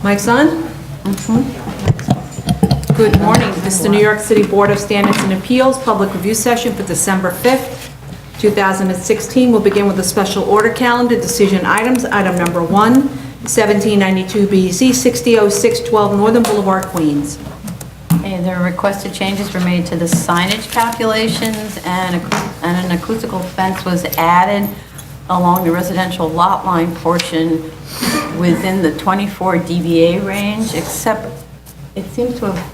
Mike's on? Good morning. This is the New York City Board of Standards and Appeals Public Review Session for December 5th, 2016. We'll begin with the special order calendar, decision items. Item number 1, 1792 BZ, 600612 Northern Boulevard, Queens. Okay, the requested changes were made to the signage calculations, and an acoustical fence was added along the residential lot line portion within the 24 dBA range, except it seems to have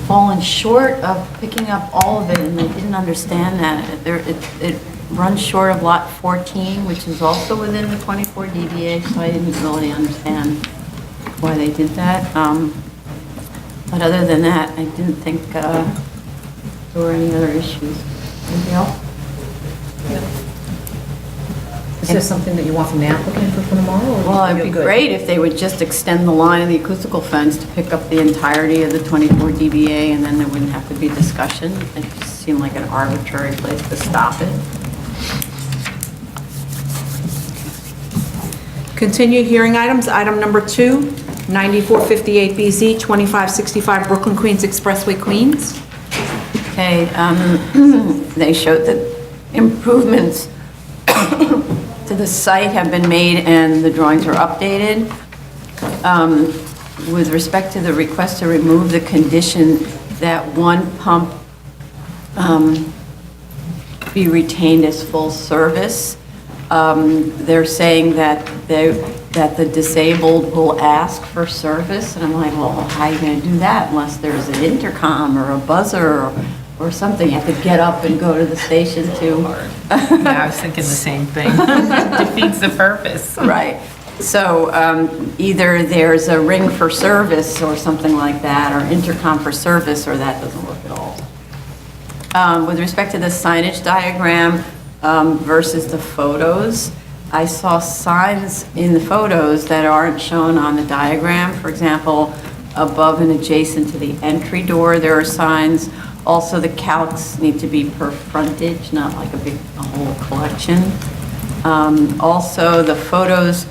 fallen short of picking up all of it, and I didn't understand that. It runs short of lot 14, which is also within the 24 dBA, so I didn't really understand why they did that. But other than that, I didn't think there were any other issues. Anything else? Is this something that you want from the applicant for tomorrow? Well, it'd be great if they would just extend the line of the acoustical fence to pick up the entirety of the 24 dBA, and then there wouldn't have to be discussion. It just seemed like an arbitrary place to stop it. Continued hearing items. Item number 2, 9458 BZ, 2565 Brooklyn, Queens Expressway, Queens. Okay, they showed that improvements to the site have been made and the drawings are updated. With respect to the request to remove the condition that one pump be retained as full service, they're saying that the disabled will ask for service, and I'm like, well, how are you going to do that unless there's an intercom or a buzzer or something? You have to get up and go to the station to... Yeah, I was thinking the same thing. Defeats the purpose. Right. So either there's a ring for service or something like that, or intercom for service, or that doesn't work at all. With respect to the signage diagram versus the photos, I saw signs in the photos that aren't shown on the diagram. For example, above and adjacent to the entry door, there are signs. Also, the calcs need to be per frontage, not like a whole collection. Also, the photos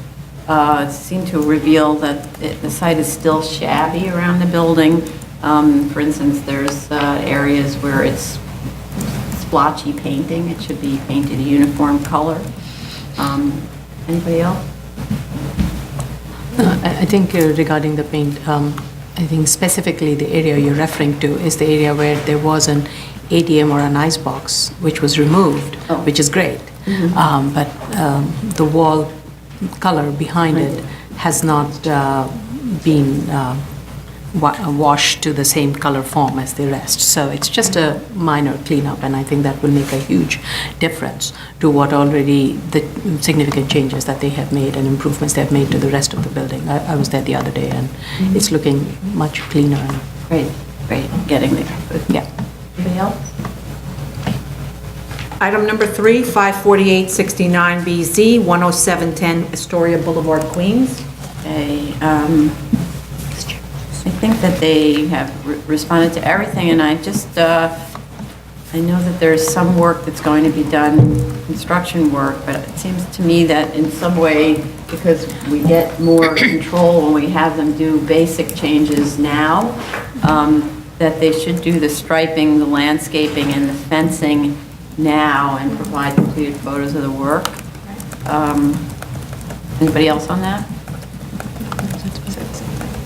seem to reveal that the site is still shabby around the building. For instance, there's areas where it's splotchy painting. It should be painted a uniform color. Anybody else? I think regarding the paint, I think specifically the area you're referring to is the area where there was an ATM or an ice box, which was removed, which is great. Mm-hmm. But the wall color behind it has not been washed to the same color form as the rest. So it's just a minor cleanup, and I think that will make a huge difference to what already the significant changes that they have made and improvements they have made to the rest of the building. I was there the other day, and it's looking much cleaner. Great, getting there. Yeah. Anybody else? Item number 3, 54869 BZ, 10710 Astoria Boulevard, Queens. Okay, I think that they have responded to everything, and I know that there's some work that's going to be done, construction work, but it seems to me that in some way, because we get more control when we have them do basic changes now, that they should do the striping, the landscaping, and the fencing now and provide completed photos of the work. Anybody else on that?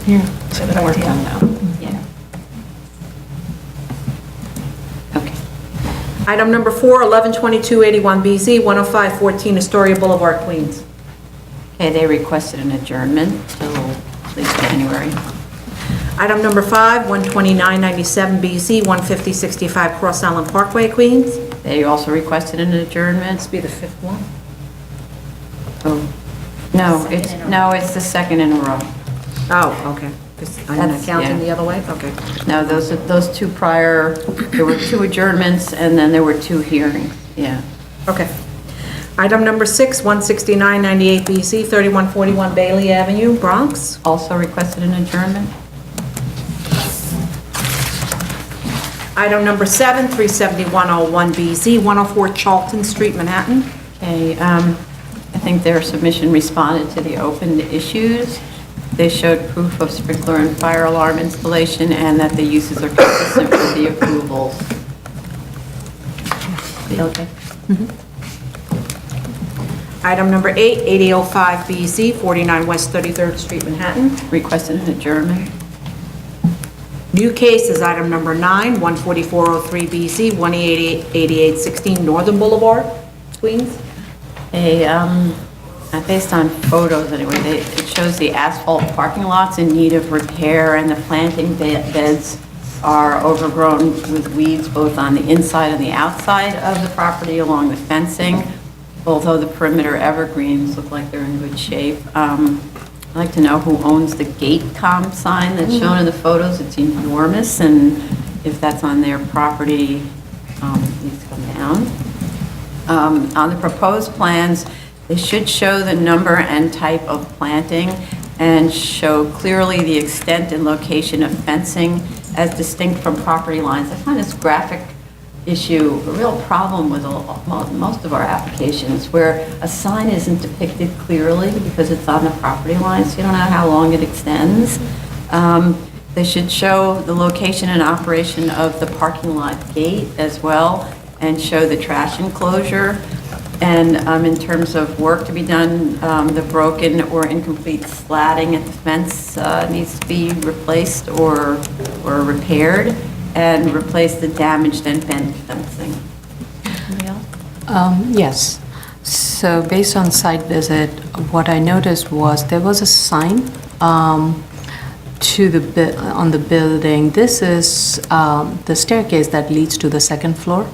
Yeah. So the work done now. Yeah. Okay. Item number 4, 112281 BZ, 10514 Astoria Boulevard, Queens. Okay, they requested an adjournment till at least January. Item number 5, 12997 BZ, 15065 Cross Island Parkway, Queens. They also requested an adjournment. This be the 5th one. Oh, no, it's the second in a row. Oh, okay. I'm That's- counting yeah. the other way? Okay. No, those two prior, there were 2 adjournments and then there were 2 hearings. Yeah. Okay. Item number 6, 16998 BZ, 3141 Bailey Avenue, Bronx. Also requested an adjournment. Item number 7, 37101 BZ, 104 Charlton Street, Manhattan. Okay, I think their submission responded to the open issues. They showed proof of sprinkler and fire alarm installation and that the uses are consistent with the approvals. Okay. Item number 8, 8005 BZ, 49 West 33rd Street, Manhattan. Requested an adjournment. New case is item number 9, 14403 BZ, 18816 Northern Boulevard, Queens. Based on photos anyway, it shows the asphalt parking lots in need of repair, and the planting beds are overgrown with weeds both on the inside and the outside of the property along the fencing, although the perimeter evergreens look like they're in good shape. I'd like to know who owns the gate-com sign that's shown in the photos. It's enormous, and if that's on their property, it needs to come down. On the proposed plans, they should show the number and type of planting and show clearly the extent and location of fencing as distinct from property lines. I find this graphic issue a real problem with most of our applications, where a sign isn't depicted clearly because it's on the property line, so you don't know how long it extends. They should show the location and operation of the parking lot gate as well, and show the trash enclosure. And in terms of work to be done, the broken or incomplete slatting at the fence needs to be replaced or repaired, and replace the damaged and bent fencing. Anybody else? Yes. So based on site visit, what I noticed was there was a sign on the building. This is the staircase that leads to the second floor.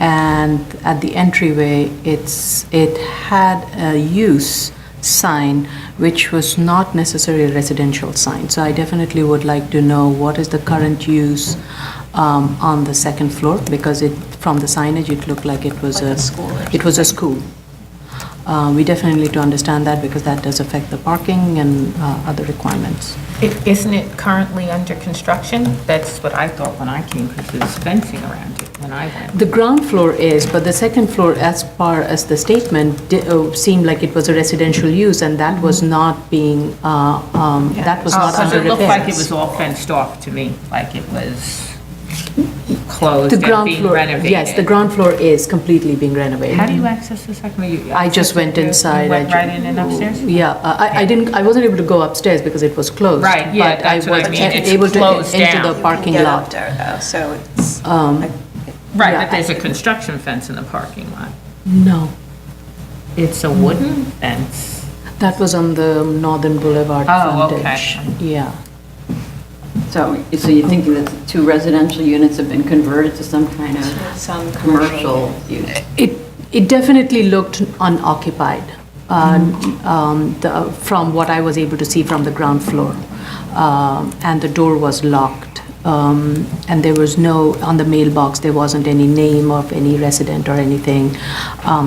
And at the entryway, it had a use sign, which was not necessarily a residential sign. So I definitely would like to know what is the current use on the second floor, because from the signage, it looked like it was a school. We definitely need to understand that, because that does affect the parking and other requirements. Isn't it currently under construction? That's what I thought when I came, because there's fencing around it when I went. The ground floor is, but the second floor, as far as the statement, seemed like it was a residential use, and that was not being, that was not under Because it looked repairs. like it was all fenced off to me, like it was closed The and ground being floor, renovated. yes, the ground floor is completely being renovated. How do you access the second floor? I just went inside. You went right in and upstairs? Yeah, I wasn't able to go upstairs because it was closed. Right, yeah, but that's what I mean. It's able to closed enter down. the parking Get lot. up there though, so it's, Right, Yeah. but there's a construction fence in the parking lot. No, It's a wooden fence. that was on the Northern Boulevard Oh, frontage. okay. Yeah. So you're thinking that the 2 residential units have been converted to some kind of some commercial use? It definitely looked unoccupied from what I was able to see from the ground floor. And the door was locked. And there was on the mailbox, there wasn't any name of any resident or anything.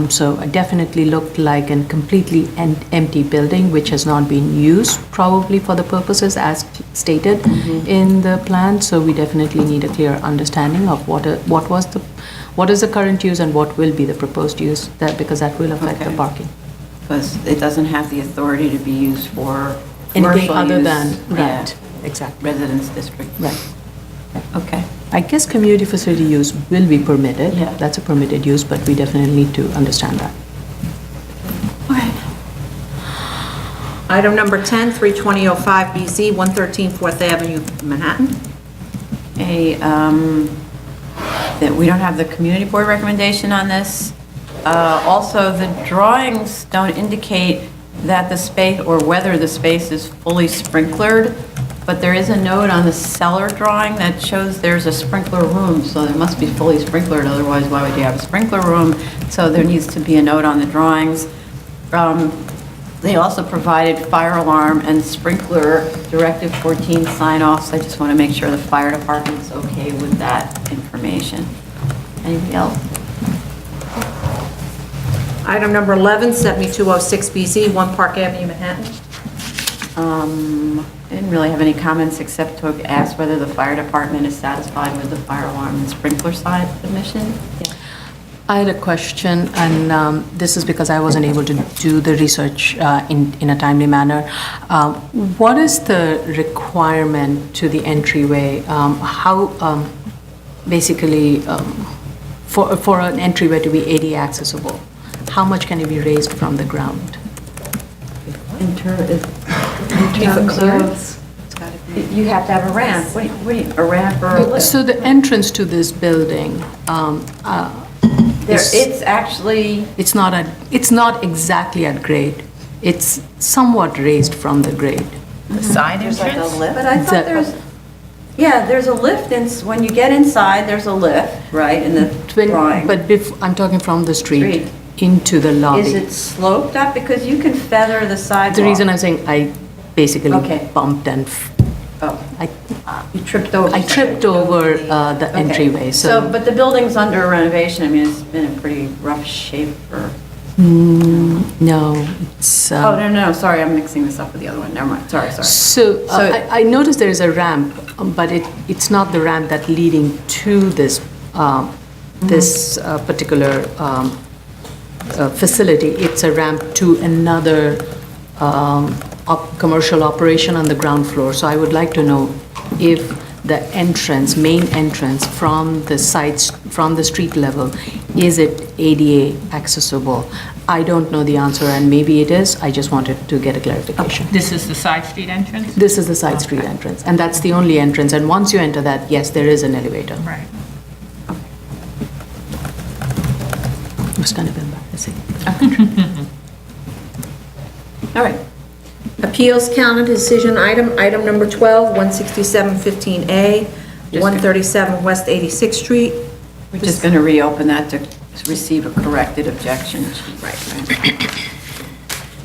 So it definitely looked like a completely empty building, which has not been used probably for the purposes as stated in the plan. So we definitely need a clear understanding of what is the current use and what will be the proposed use, because that will affect the Okay. parking. Because it doesn't have the authority to be used for Anything commercial other use. than, Yeah, right, exactly. residence district. Right. Okay. I guess community facility use will be permitted. Yeah. That's a permitted use, but we definitely need to understand that. Okay. Item number 10, 32005 BZ, 113 4th Avenue, Manhattan. That we don't have the community board recommendation on this. Also, the drawings don't indicate that the space, or whether the space is fully sprinklered, but there is a note on the cellar drawing that shows there's a sprinkler room, so it must be fully sprinklered, otherwise why would you have a sprinkler room? So there needs to be a note on the drawings. They also provided fire alarm and sprinkler Directive 14 sign-offs. I just want to make sure the fire department's okay with that information. Anybody else? Item number 11, 7206 BZ, 1 Park Avenue, Manhattan. I didn't really have any comments except to ask whether the fire department is satisfied with the fire alarm and sprinkler side submission. I had a question, and this is because I wasn't able to do the research in a timely manner. What is the requirement to the entryway? How, basically, for an entryway to be ADA accessible, how much can it be raised from the ground? In terms of, you have to have a ramp. What do you, a ramp or a lift? So the entrance to this building, It's actually, it's not exactly at grade. It's somewhat raised from the grade. The side there's like a entrance? lift, but I thought there's a lift, when you get inside, there's a lift, right, in the drawing. But I'm talking from the street Street. into the lobby. Is it sloped up? Because you can feather the sidewalk. The reason I'm saying I basically Okay. bumped and Oh, I you tripped over. I tripped over the Okay. entryway. But the building's under renovation. I mean, it's been in pretty rough shape for, no, it's. oh, no, sorry, I'm mixing this up with the other one. Never mind. Sorry. So I noticed there is a ramp, but it's not the ramp that leading to this particular facility. It's a ramp to another commercial operation on the ground floor. So I would like to know if the main entrance from the street level, is it ADA accessible? I don't know the answer, and maybe it is. I just wanted to get a clarification. This is the side street entrance? This is the side street entrance, and that's the only entrance. And once you enter that, yes, there is an elevator. Right. It was kind of embarrassing. All right. Appeals calendar decision item number 12, 16715A, 137 West 86th Street. We're just going to reopen that to receive a corrected objection. Right.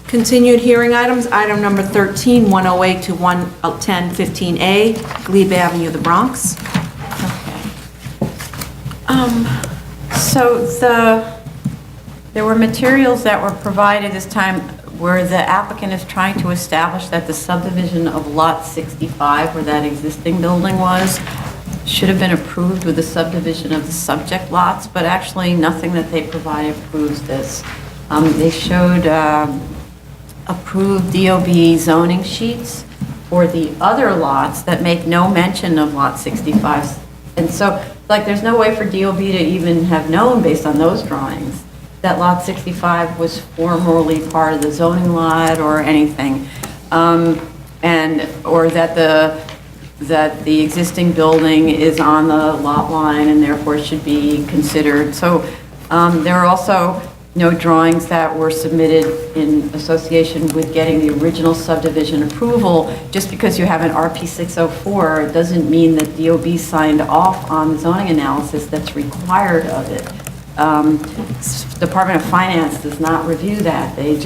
Continued hearing items, item number 13, 108 to 11015A, Glebe Avenue, the Bronx. Okay. So there were materials that were provided this time where the applicant is trying to establish that the subdivision of Lot 65, where that existing building was, should have been approved with the subdivision of the subject lots, but actually nothing that they provided proves this. They showed approved DOB zoning sheets for the other lots that make no mention of Lot 65. And so, there's no way for DOB to even have known, based on those drawings, that Lot 65 was formerly part of the zoning lot or anything, or that the existing building is on the lot line and therefore should be considered. So there are also no drawings that were submitted in association with getting the original subdivision approval. Just because you have an RP 604 doesn't mean that DOB signed off on the zoning analysis that's required of it. Department of Finance does not review that. They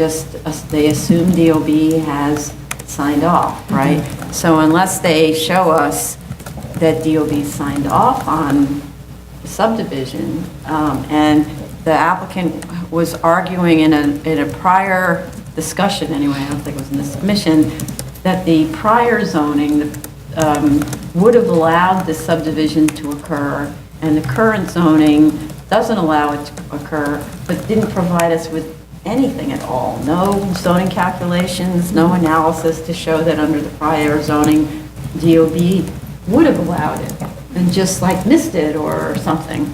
assume DOB has signed off, right? So unless they show us that DOB signed off on the subdivision, and the applicant was arguing in a prior discussion, anyway, I don't think it was in the submission, that the prior zoning would have allowed the subdivision to occur, and the current zoning doesn't allow it to occur, but didn't provide us with anything at all. No zoning calculations, no analysis to show that under the prior zoning, DOB would have allowed it, and just missed it or something.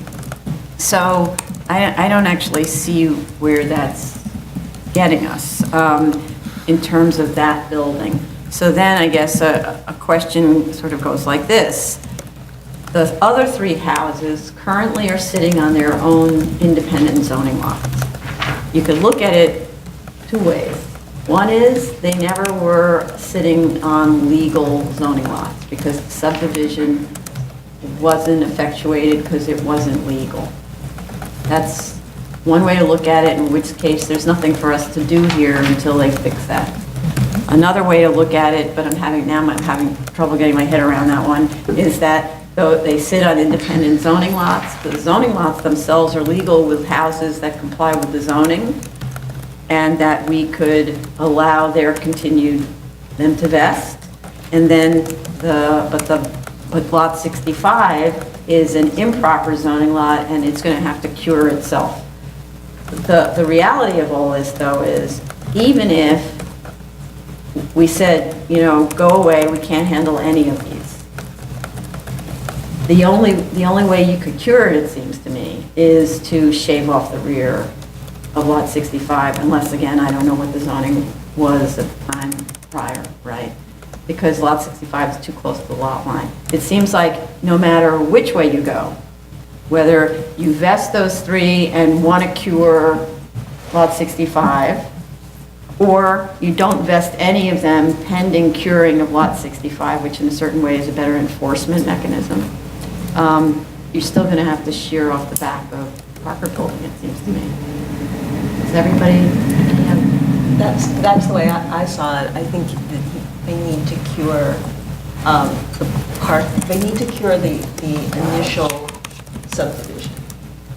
So I don't actually see where that's getting us in terms of that building. So then I guess a question sort of goes like this. The other three houses currently are sitting on their own independent zoning lots. You could look at it two ways. One is they never were sitting on legal zoning lots because the subdivision wasn't effectuated because it wasn't legal. That's one way to look at it, in which case there's nothing for us to do here until they fix that. Another way to look at it, but I'm having trouble getting my head around that one, is that though they sit on independent zoning lots, the zoning lots themselves are legal with houses that comply with the zoning, and that we could allow them to vest. And then but Lot 65 is an improper zoning lot and it's going to have to cure itself. The reality of all this, though, is even if we said, you know, go away, we can't handle any of these, the only way you could cure it, it seems to me, is to shave off the rear of Lot 65, unless, again, I don't know what the zoning was at the time prior, right? Because Lot 65 is too close to the lot line. It seems like no matter which way you go, whether you vest those three and want to cure Lot 65, or you don't vest any of them pending curing of Lot 65, which in a certain way is a better enforcement mechanism, you're still going to have to shear off the back of Parker Building, it seems to me. Does everybody have? That's the way I saw it. I think that they need to cure they need to cure the initial subdivision.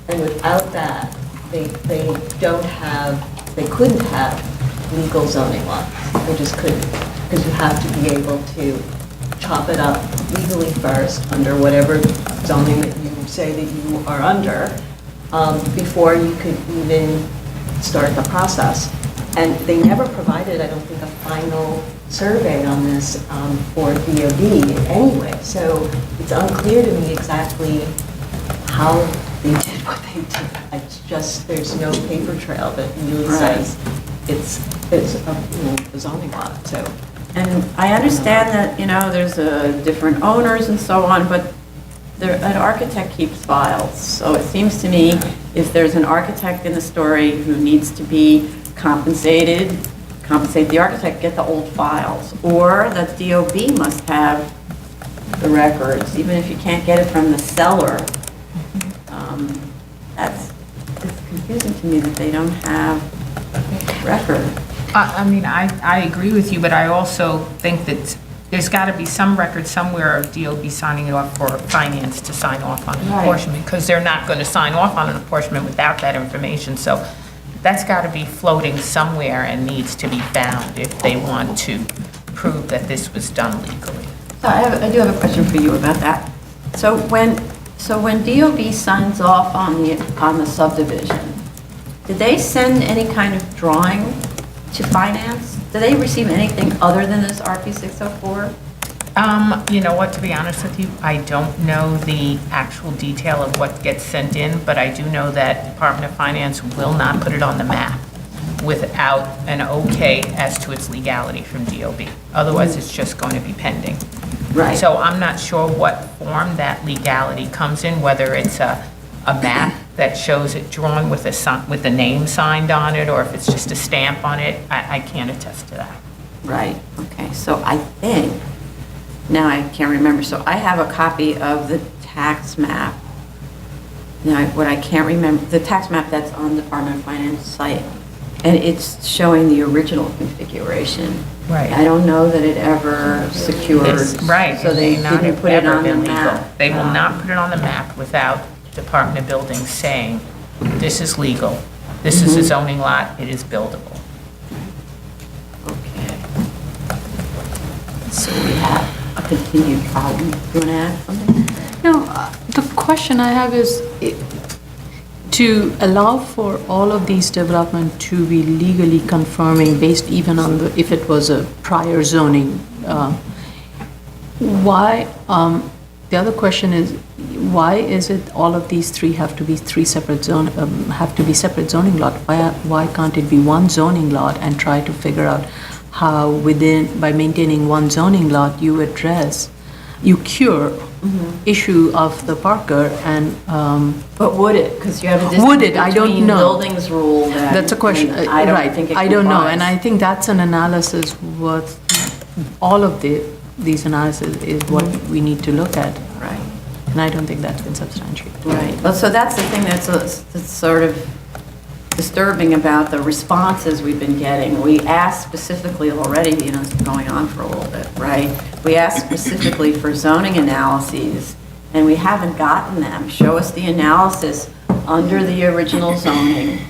And without that, they couldn't have legal zoning lots. They just couldn't, because you have to be able to chop it up legally first under whatever zoning that you say that you are under, before you could even start the process. And they never provided, I don't think, a final survey on this for DOD anyway. So it's unclear to me exactly how they did what they did. It's just, there's no paper trail that really says it's a zoning lot, so. And I understand that, you know, there's different owners and so on, but an architect keeps files. So it seems to me if there's an architect in the story who needs to be compensated, compensate the architect, get the old files. Or that DOB must have the records, even if you can't get it from the seller. It's confusing to me that they don't have record. I mean, I agree with you, but I also think that there's got to be some record somewhere of DOB signing it off for finance to sign off on an apportionment, because they're not going to sign off on an apportionment without that information. So that's got to be floating somewhere and needs to be found if they want to prove that this was done legally. So I do have a question for you about that. So when DOB signs off on the subdivision, did they send any kind of drawing to finance? Do they receive anything other than this RP 604? You know what, to be honest with you, I don't know the actual detail of what gets sent in, but I do know that Department of Finance will not put it on the map without an okay as to its legality from DOB. Otherwise, it's just going to be pending. Right. So I'm not sure what form that legality comes in, whether it's a map that shows it drawn with a name signed on it, or if it's just a stamp on it. I can't attest to that. Right, okay, so I think, now I can't remember, so I have a copy of the tax map. Now, what I can't remember, the tax map that's on the Department of Finance site, and it's showing the original configuration. Right. I don't know that it ever secured. Right. So they not didn't put it ever on the been legal. map. They will not put it on the map without Department of Buildings saying, this is legal, this is a zoning lot, it is buildable. Okay. So we have a continued problem. You want to add something? No, the question I have is to allow for all of these development to be legally confirming based even on if it was a prior zoning. Why? The other question is, why is it all of these three have to be separate separate zoning lot? Why can't it be one zoning lot and try to figure out how by maintaining one zoning lot you cure issue of the Parker and. But would it? Because you have a Would distance it? I don't between know. buildings rule that. That's a question. and I don't think it I don't know, complies. and I think that's an analysis worth, all of these analysis is what we need to look at. Right. And I don't think that's been substantiated. Right. Well, so that's the thing that's sort of disturbing about the responses we've been getting. We asked specifically already, you know, it's been going on for a little bit, right? We asked specifically for zoning analyses, and we haven't gotten them. Show us the analysis under the original zoning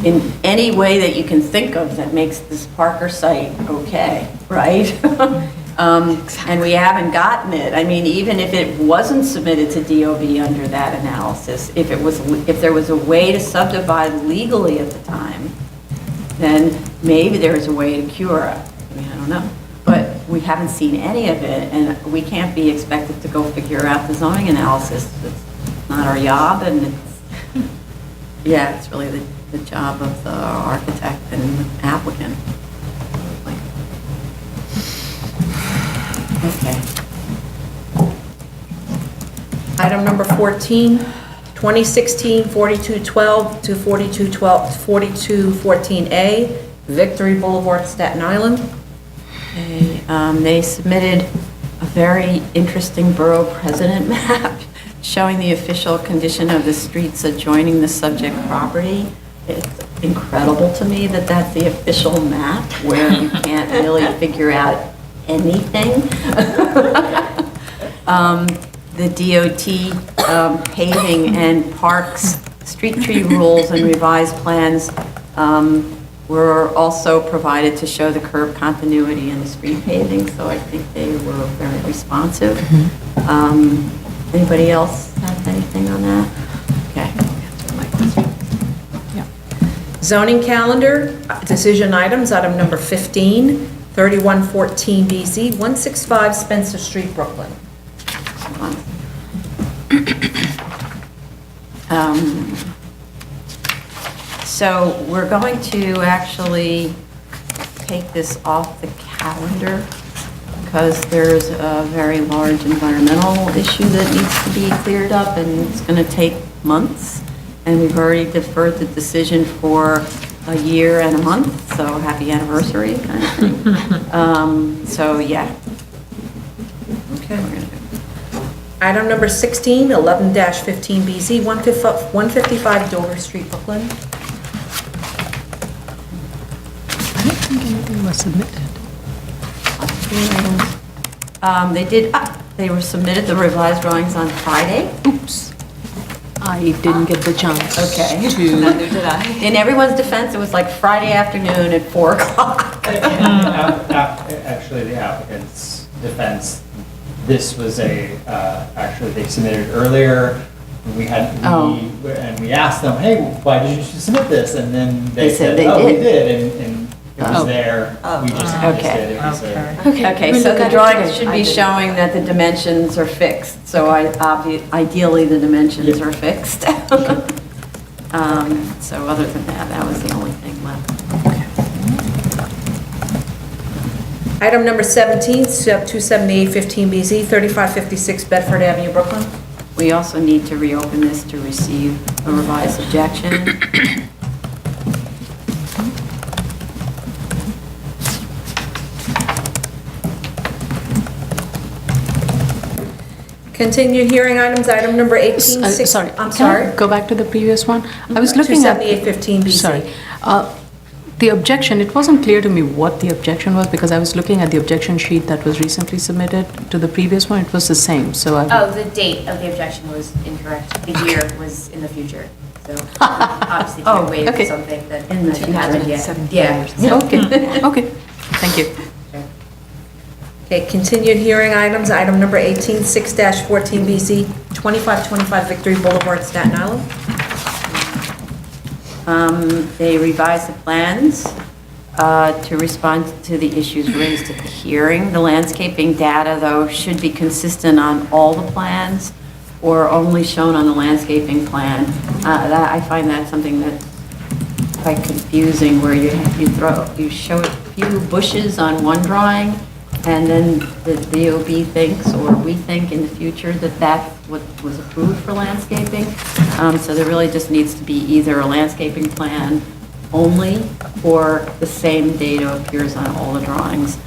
in any way that you can think of that makes this Parker site okay, right? And we haven't gotten it. I mean, even if it wasn't submitted to DOB under that analysis, if there was a way to subdivide legally at the time, then maybe there is a way to cure it. I mean, I don't know. But we haven't seen any of it, and we can't be expected to go figure out the zoning analysis. It's not our job, and it's really the job of the architect and applicant. Okay. Item number 14, 2016-4212 to 4214A, Victory Boulevard, Staten Island. They submitted a very interesting borough president map showing the official condition of the streets adjoining the subject property. It's incredible to me that that's the official map where you can't really figure out anything. The DOT paving and parks, street tree rules and revised plans were also provided to show the curb continuity in the street paving, so I think they were very responsive. Anybody else have anything on that? Okay. Zoning calendar, decision items, item number 15, 3114 BZ, 165 Spencer Street, Brooklyn. So we're going to actually take this off the calendar because there's a very large environmental issue that needs to be cleared up, and it's going to take months. And we've already deferred the decision for a year and a month, so happy anniversary kind of thing. So yeah. Okay. Item number 16, 11-15 BZ, 155 Dover Street, Brooklyn. I don't think anything was submitted. They were submitted, the revised drawings on Friday. Oops. I didn't get the chance. Okay. Neither did I. In everyone's defense, it was like Friday afternoon at 4 o'clock. Actually, the applicant's defense, this was actually they submitted earlier. And we asked them, hey, why did you submit this? And then they said, they oh, did. we did, and it was there. We just missed it. It was Okay, so the drawings should be showing that the dimensions are fixed. So ideally, the dimensions are fixed. So other than that, that was the only thing left. Item number 17, 27815 BZ, 3556 Bedford Avenue, Brooklyn. We also need to reopen this to receive a revised objection. Continued hearing items, item number 18. Sorry. I'm Can sorry. I go back to the previous one? I was looking at... 27815 BZ. Sorry. The objection, it wasn't clear to me what the objection was because I was looking at the objection sheet that was recently submitted to the previous one. It was the same, so I... Oh, the date of the objection was incorrect. The year was in the future. So obviously can't waive okay. something that In the hasn't happened yet. 17 Yeah. Okay, okay. Thank you. Okay, continued hearing items, item number 18, 6-14 BZ, 2525 Victory Boulevard, Staten Island. They revised the plans to respond to the issues raised at the hearing. The landscaping data, though, should be consistent on all the plans or only shown on the landscaping plan. I find that something that's quite confusing, where you show a few bushes on one drawing, and then the DOB thinks, or we think in the future, that that's what was approved for landscaping. So there really just needs to be either a landscaping plan only, or the same data appears on all the drawings.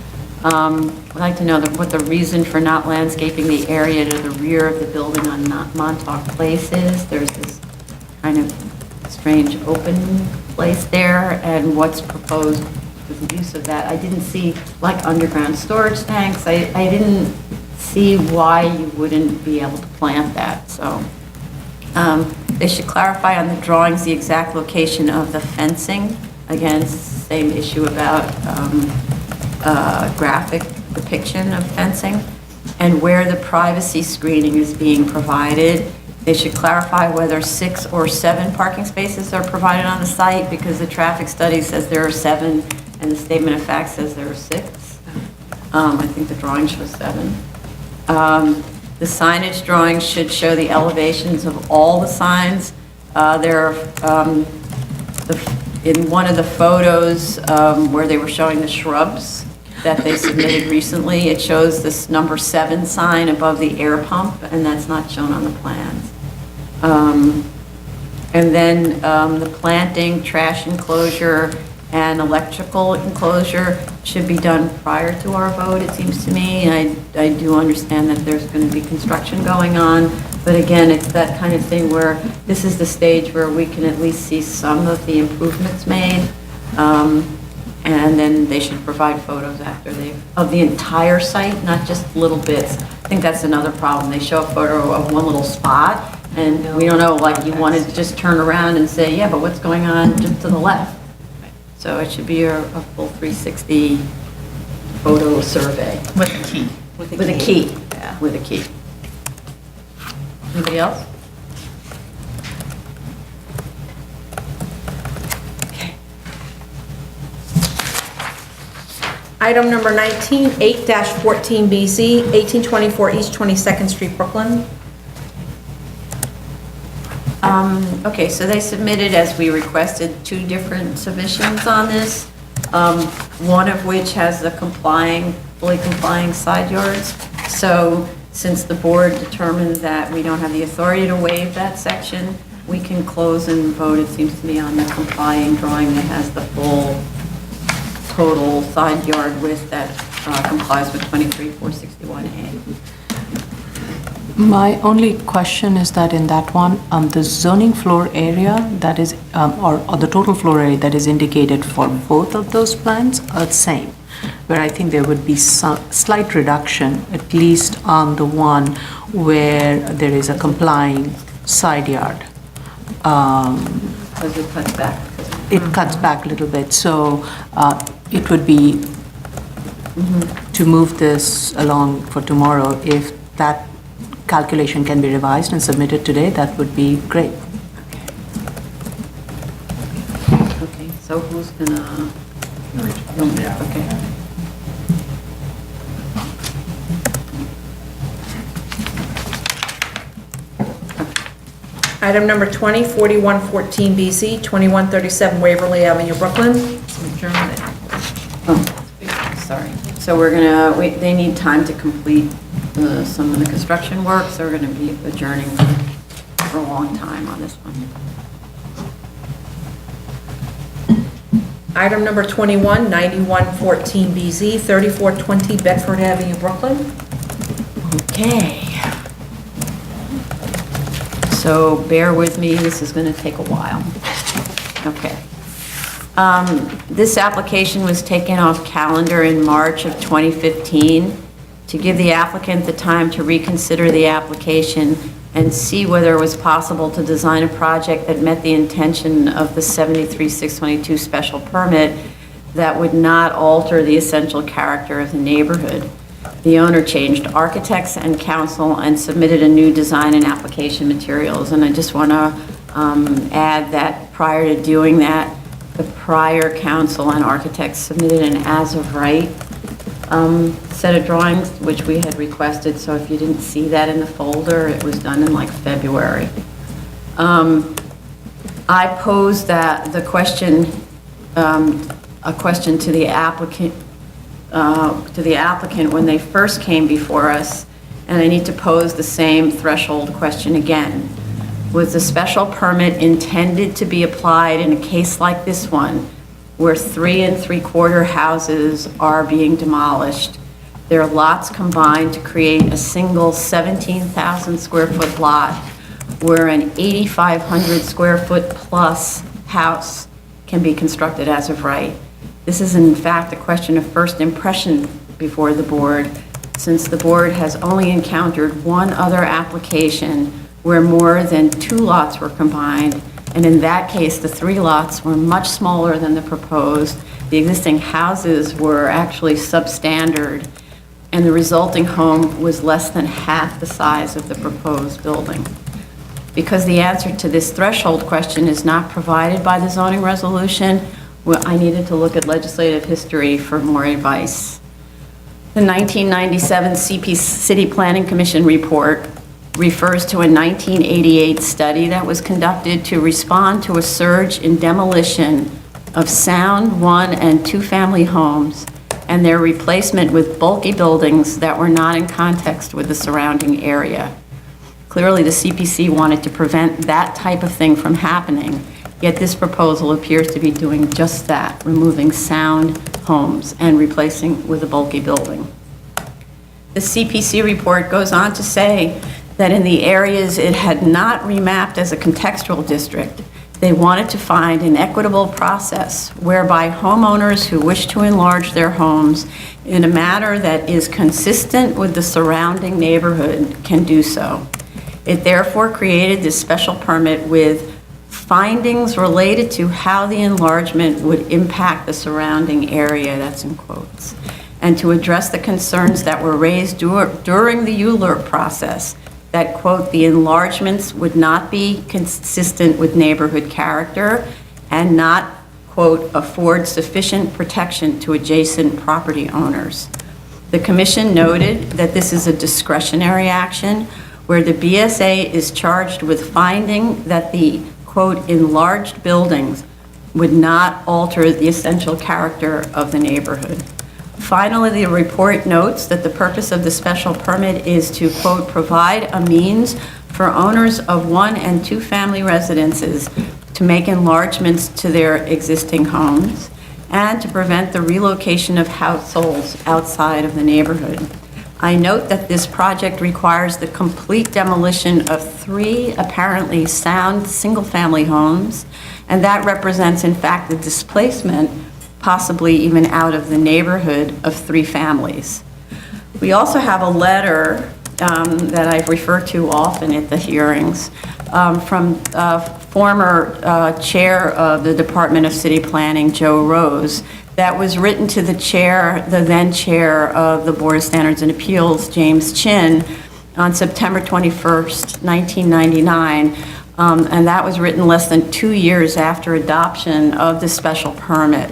I'd like to know what the reason for not landscaping the area to the rear of the building on Montauk Place is. There's this kind of strange open place there, and what's proposed with the use of that. I didn't see, like, underground storage tanks. I didn't see why you wouldn't be able to plant that, so. They should clarify on the drawings the exact location of the fencing. Again, same issue about graphic depiction of fencing, and where the privacy screening is being provided. They should clarify whether 6 or 7 parking spaces are provided on the site, because the traffic study says there are 7, and the statement of fact says there are 6. I think the drawing shows 7. The signage drawing should show the elevations of all the signs. In one of the photos where they were showing the shrubs that they submitted recently, it shows this number 7 sign above the air pump, and that's not shown on the plans. And then the planting, trash enclosure, and electrical enclosure should be done prior to our vote, it seems to me. I do understand that there's going to be construction going on, but again, it's that kind of thing where this is the stage where we can at least see some of the improvements made. And then they should provide photos after of the entire site, not just little bits. I think that's another problem. They show a photo of one little spot, and we don't know, like, you want to just turn around and say, yeah, but what's going on just to the left? So it should be a full 360 photo survey. With a key. With a key. Yeah. With a key. Anybody else? Item number 19, 8-14BZ, 1824 East 22nd Street, Brooklyn. Okay, so they submitted, as we requested, 2 different submissions on this, one of which has the fully complying side yards. So since the board determined that we don't have the authority to waive that section, we can close and vote, it seems to me, on the complying drawing that has the full total side yard width that complies with 23461A. My only question is that in that one, the zoning floor area that is, or the total floor area that is indicated for both of those plans are the same, where I think there would be some slight reduction, at least on the one where there is a complying side yard. Because it cuts back. It cuts back a little bit, so it would be to move this along for tomorrow. If that calculation can be revised and submitted today, that would be great. Okay, so who's gonna? Yeah. Okay. Item number 20, 4114BZ, 2137 Waverly Avenue, Brooklyn. Oh, sorry. So they need time to complete some of the construction work, so we're going to be adjourning for a long time on this one. Item number 21, 9114BZ, 3420 Bedford Avenue, Brooklyn. Okay. So bear with me, this is going to take a while. Okay. This application was taken off calendar in March of 2015 to give the applicant the time to reconsider the application and see whether it was possible to design a project that met the intention of the 73622 special permit that would not alter the essential character of the neighborhood. The owner changed architects and counsel and submitted a new design and application materials. And I just want to add that prior to doing that, the prior counsel and architects submitted an as-of-right set of drawings, which we had requested. So if you didn't see that in the folder, it was done in like February. I posed a question to the applicant when they first came before us, and I need to pose the same threshold question again. Was the special permit intended to be applied in a case like this one, where 3 3/4 houses are being demolished? Their lots combined to create a single 17,000 square foot lot, where an 8,500 square foot plus house can be constructed as of right. This is in fact a question of first impression before the board, since the board has only encountered one other application where more than 2 lots were combined, and in that case, the 3 lots were much smaller than the proposed. The existing houses were actually substandard. and the resulting home was less than half the size of the proposed building. Because the answer to this threshold question is not provided by the zoning resolution, well, I needed to look at legislative history for more advice. The 1997 CP City Planning Commission report refers to a 1988 study that was conducted to respond to a surge in demolition of sound one- and two-family homes and their replacement with bulky buildings that were not in context with the surrounding area. Clearly, the CPC wanted to prevent that type of thing from happening, yet this proposal appears to be doing just that, removing sound homes and replacing with a bulky building. The CPC report goes on to say that in the areas it had not remapped as a contextual district, they wanted to find an equitable process whereby homeowners who wish to enlarge their homes in a manner that is consistent with the surrounding neighborhood can do so. It therefore created this special permit with findings related to how the enlargement would impact the surrounding area, that's in quotes, and to address the concerns that were raised during the ULURP process that, quote, the enlargements would not be consistent with neighborhood character and not, quote, afford sufficient protection to adjacent property owners. The commission noted that this is a discretionary action where the BSA is charged with finding that the, quote, enlarged buildings would not alter the essential character of the neighborhood. Finally, the report notes that the purpose of the special permit is to, quote, provide a means for owners of one- and two-family residences to make enlargements to their existing homes and to prevent the relocation of households outside of the neighborhood. I note that this project requires the complete demolition of 3 apparently sound single-family homes, and that represents, in fact, the displacement possibly even out of the neighborhood of 3 families. We also have a letter that I've referred to often at the hearings from former chair of the Department of City Planning, Joe Rose, that was written to the chair, the then chair of the Board of Standards and Appeals, James Chin, on September 21st, 1999, and that was written less than 2 years after adoption of the special permit.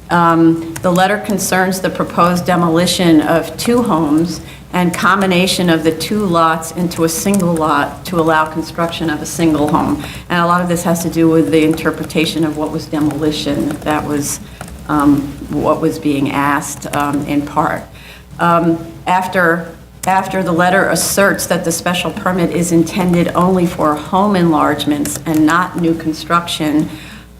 The letter concerns the proposed demolition of 2 homes and combination of the 2 lots into a single lot to allow construction of a single home. And a lot of this has to do with the interpretation of what was demolition. That was what was being asked in part. After the letter asserts that the special permit is intended only for home enlargements and not new construction,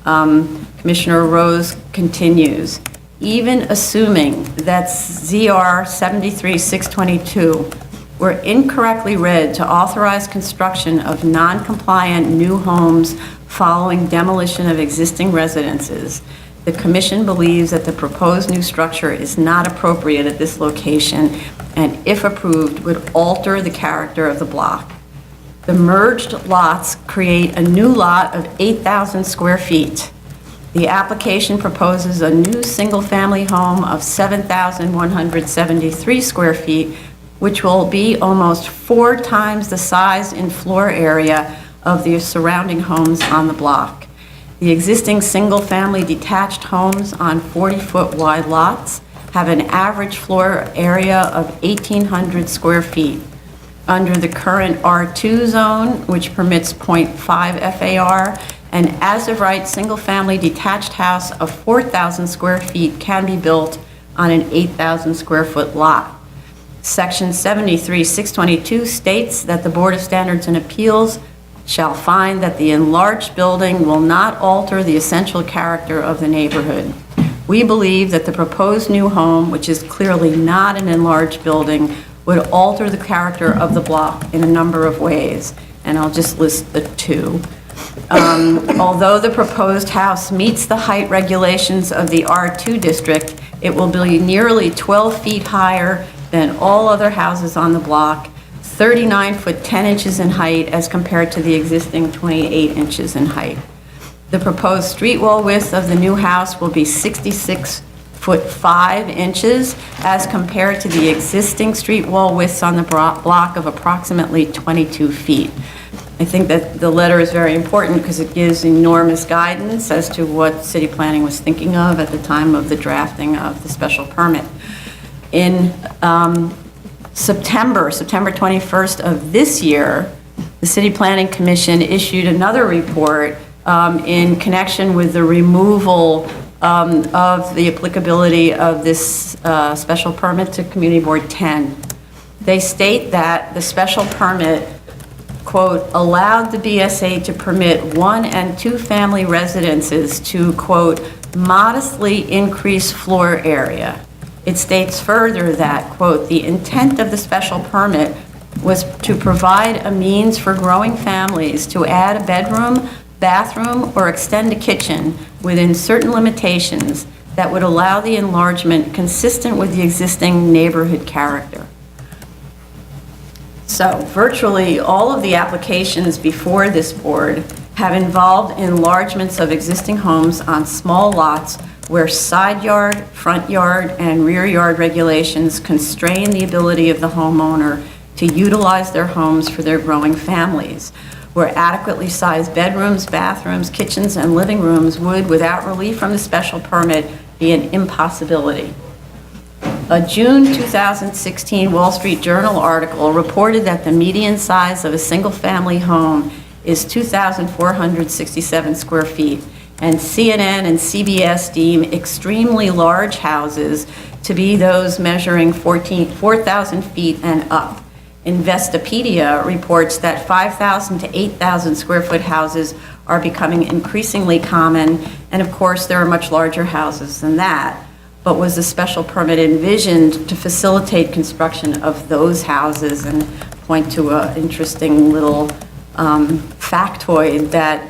Commissioner Rose continues, even assuming that ZR 73-622 were incorrectly read to authorize construction of non-compliant new homes following demolition of existing residences, the Commission believes that the proposed new structure is not appropriate at this location and, if approved, would alter the character of the block. The merged lots create a new lot of 8,000 square feet. The application proposes a new single-family home of 7,173 square feet, which will be almost 4 times the size and floor area of the surrounding homes on the block. The existing single-family detached homes on 40-foot wide lots have an average floor area of 1,800 square feet. Under the current R2 zone, which permits 0.5 FAR, an as-of-right single-family detached house of 4,000 square feet can be built on an 8,000 square foot lot. Section 73-622 states that the Board of Standards and Appeals shall find that the enlarged building will not alter the essential character of the neighborhood. We believe that the proposed new home, which is clearly not an enlarged building, would alter the character of the block in a number of ways, and I'll just list the 2. Although the proposed house meets the height regulations of the R2 district, it will be nearly 12 feet higher than all other houses on the block, 39 foot 10 inches in height as compared to the existing 28 inches in height. The proposed street wall width of the new house will be 66 foot 5 inches as compared to the existing street wall widths on the block of approximately 22 feet. I think that the letter is very important because it gives enormous guidance as to what city planning was thinking of at the time of the drafting of the special permit. In September 21st of this year, the City Planning Commission issued another report in connection with the removal of the applicability of this special permit to Community Board 10. They state that the special permit, quote, allowed the BSA to permit 1 and 2 family residences to, quote, modestly increase floor area. It states further that, quote, the intent of the special permit was to provide a means for growing families to add a bedroom, bathroom, or extend a kitchen within certain limitations that would allow the enlargement consistent with the existing neighborhood character. So virtually all of the applications before this board have involved enlargements of existing homes on small lots where side yard, front yard, and rear yard regulations constrain the ability of the homeowner to utilize their homes for their growing families, where adequately sized bedrooms, bathrooms, kitchens, and living rooms would, without relief from the special permit, be an impossibility. A June 2016 Wall Street Journal article reported that the median size of a single-family home is 2,467 square feet, and CNN and CBS deem extremely large houses to be those measuring 4,000 feet and up. Investopedia reports that 5,000 to 8,000 square foot houses are becoming increasingly common, and of course there are much larger houses than that. But was the special permit envisioned to facilitate construction of those houses? And point to an interesting little factoid that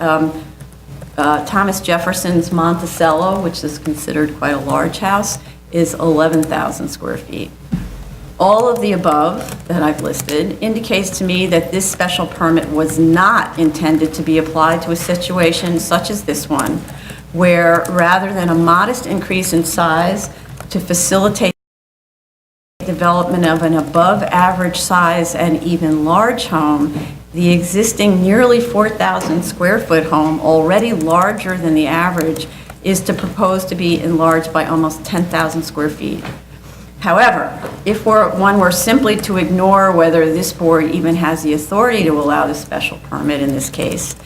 Thomas Jefferson's Monticello, which is considered quite a large house, is 11,000 square feet. All of the above that I've listed indicates to me that this special permit was not intended to be applied to a situation such as this one, where rather than a modest increase in size to facilitate development of an above average size and even large home, the existing nearly 4,000 square foot home, already larger than the average, is to propose to be enlarged by almost 10,000 square feet. However, if one were simply to ignore whether this board even has the authority to allow the special permit in this case,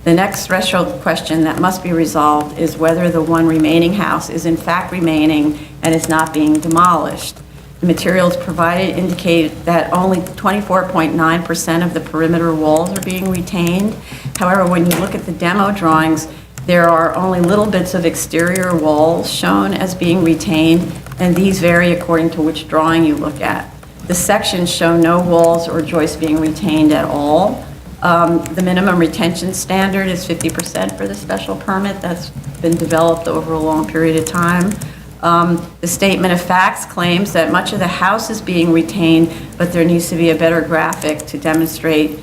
the next threshold question that must be resolved is whether the one remaining house is in fact remaining and is not being demolished. The materials provided indicate that only 24.9% of the perimeter walls are being retained. However, when you look at the demo drawings, there are only little bits of exterior walls shown as being retained, and these vary according to which drawing you look at. The sections show no walls or joists being retained at all. The minimum retention standard is 50% for the special permit. That's been developed over a long period of time. The statement of facts claims that much of the house is being retained, but there needs to be a better graphic to demonstrate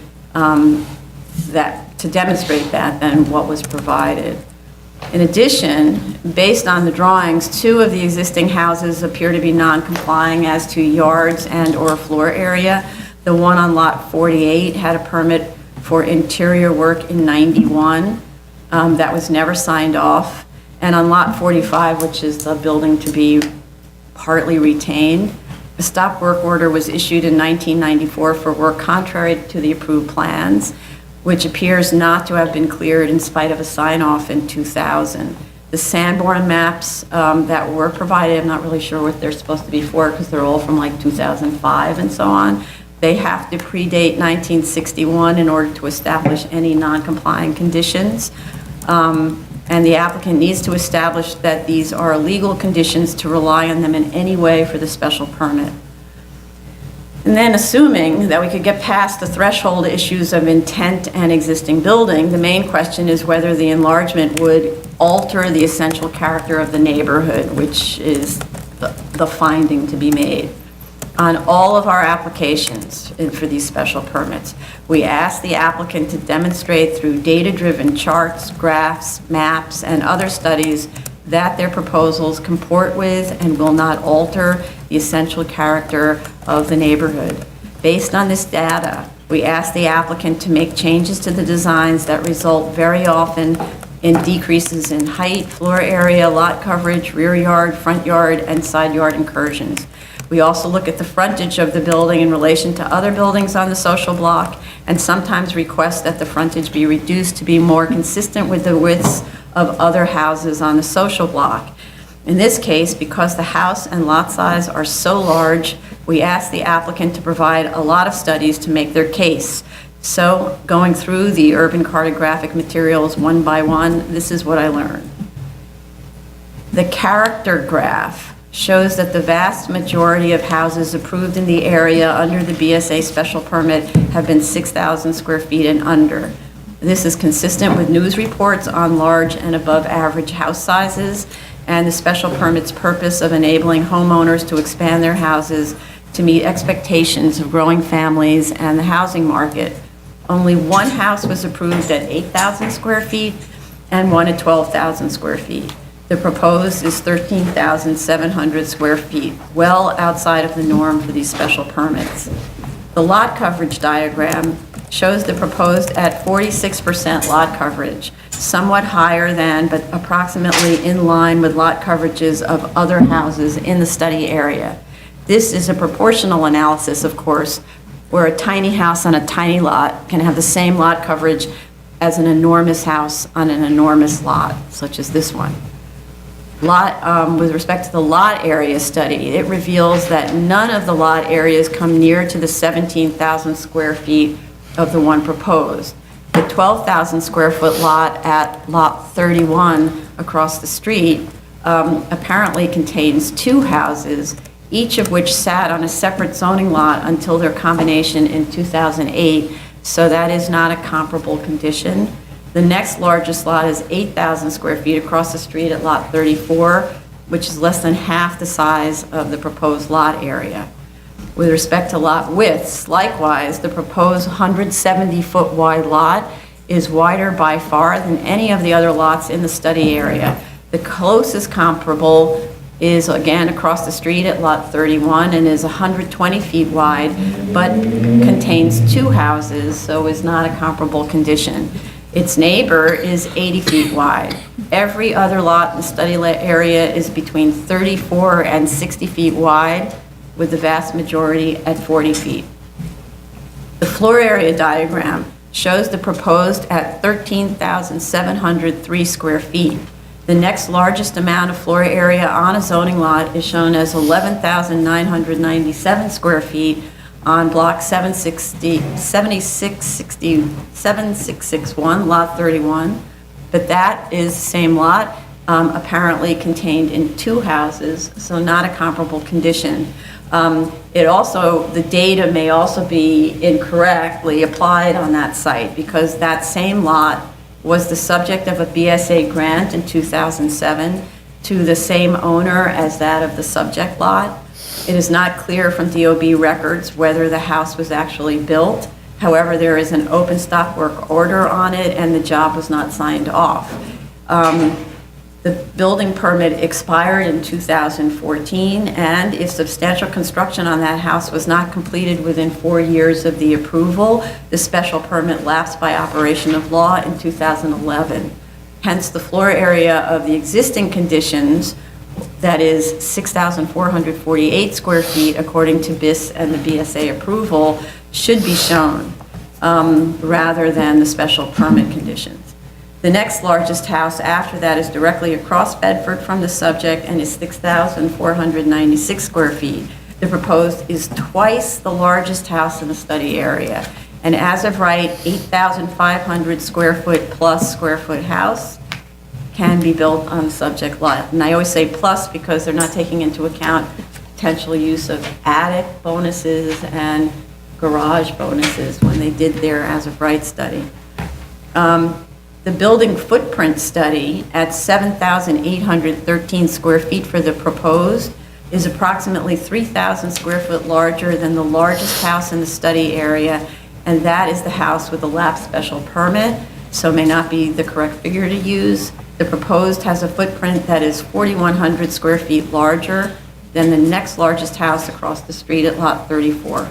that than what was provided. In addition, based on the drawings, 2 of the existing houses appear to be non-complying as to yards and or floor area. The one on lot 48 had a permit for interior work in 91. That was never signed off. And on lot 45, which is the building to be partly retained, a stop work order was issued in 1994 for work contrary to the approved plans, which appears not to have been cleared in spite of a sign-off in 2000. The Sanborn maps that were provided, I'm not really sure what they're supposed to be for because they're all from like 2005 and so on. They have to predate 1961 in order to establish any non-complying conditions. And the applicant needs to establish that these are legal conditions to rely on them in any way for the special permit. And then assuming that we could get past the threshold issues of intent and existing building, the main question is whether the enlargement would alter the essential character of the neighborhood, which is the finding to be made. On all of our applications for these special permits, we ask the applicant to demonstrate through data-driven charts, graphs, maps, and other studies that their proposals comport with and will not alter the essential character of the neighborhood. Based on this data, we ask the applicant to make changes to the designs that result very often in decreases in height, floor area, lot coverage, rear yard, front yard, and side yard incursions. We also look at the frontage of the building in relation to other buildings on the social block, and sometimes request that the frontage be reduced to be more consistent with the widths of other houses on the social block. In this case, because the house and lot size are so large, we ask the applicant to provide a lot of studies to make their case. So, going through the urban cartographic materials one by one, this is what I learned. The character graph shows that the vast majority of houses approved in the area under the BSA special permit have been 6,000 square feet and under. This is consistent with news reports on large and above average house sizes and the special permit's purpose of enabling homeowners to expand their houses to meet expectations of growing families and the housing market. Only one house was approved at 8,000 square feet and one at 12,000 square feet. The proposed is 13,700 square feet, well outside of the norm for these special permits. The lot coverage diagram shows the proposed at 46% lot coverage, somewhat higher than, but approximately in line with lot coverages of other houses in the study area. This is a proportional analysis, of course, where a tiny house on a tiny lot can have the same lot coverage as an enormous house on an enormous lot, such as this one. With respect to the lot area study, it reveals that none of the lot areas come near to the 17,000 square feet of the one proposed. The 12,000 square foot lot at lot 31 across the street apparently contains two houses, each of which sat on a separate zoning lot until their combination in 2008, so that is not a comparable condition. The next largest lot is 8,000 square feet across the street at lot 34, which is less than half the size of the proposed lot area. With respect to lot widths, likewise, the proposed 170-foot wide lot is wider by far than any of the other lots in the study area. The closest comparable is again across the street at lot 31 and is 120 feet wide, but contains two houses, so is not a comparable condition. Its neighbor is 80 feet wide. Every other lot in the study area is between 34 and 60 feet wide, with the vast majority at 40 feet. The floor area diagram shows the proposed at 13,703 square feet. The next largest amount of floor area on a zoning lot is shown as 11,997 square feet on block 7661, lot 31, but that is the same lot, apparently contained in two houses, so not a comparable condition. The data may also be incorrectly applied on that site because that same lot was the subject of a BSA grant in 2007 to the same owner as that of the subject lot. It is not clear from DOB records whether the house was actually built. However, there is an open stop work order on it and the job was not signed off. The building permit expired in 2014, and if substantial construction on that house was not completed within 4 years of the approval, the special permit lapsed by operation of law in 2011. Hence, the floor area of the existing conditions, that is 6,448 square feet according to BIS and the BSA approval, should be shown rather than the special permit conditions. The next largest house after that is directly across Bedford from the subject and is 6,496 square feet. The proposed is twice the largest house in the study area. And as of right, 8,500 square foot plus square foot house can be built on the subject lot. And I always say plus because they're not taking into account potential use of attic bonuses and garage bonuses when they did their as of right study. The building footprint study at 7,813 square feet for the proposed is approximately 3,000 square foot larger than the largest house in the study area, and that is the house with the lapsed special permit, so may not be the correct figure to use. The proposed has a footprint that is 4,100 square feet larger than the next largest house across the street at Lot 34.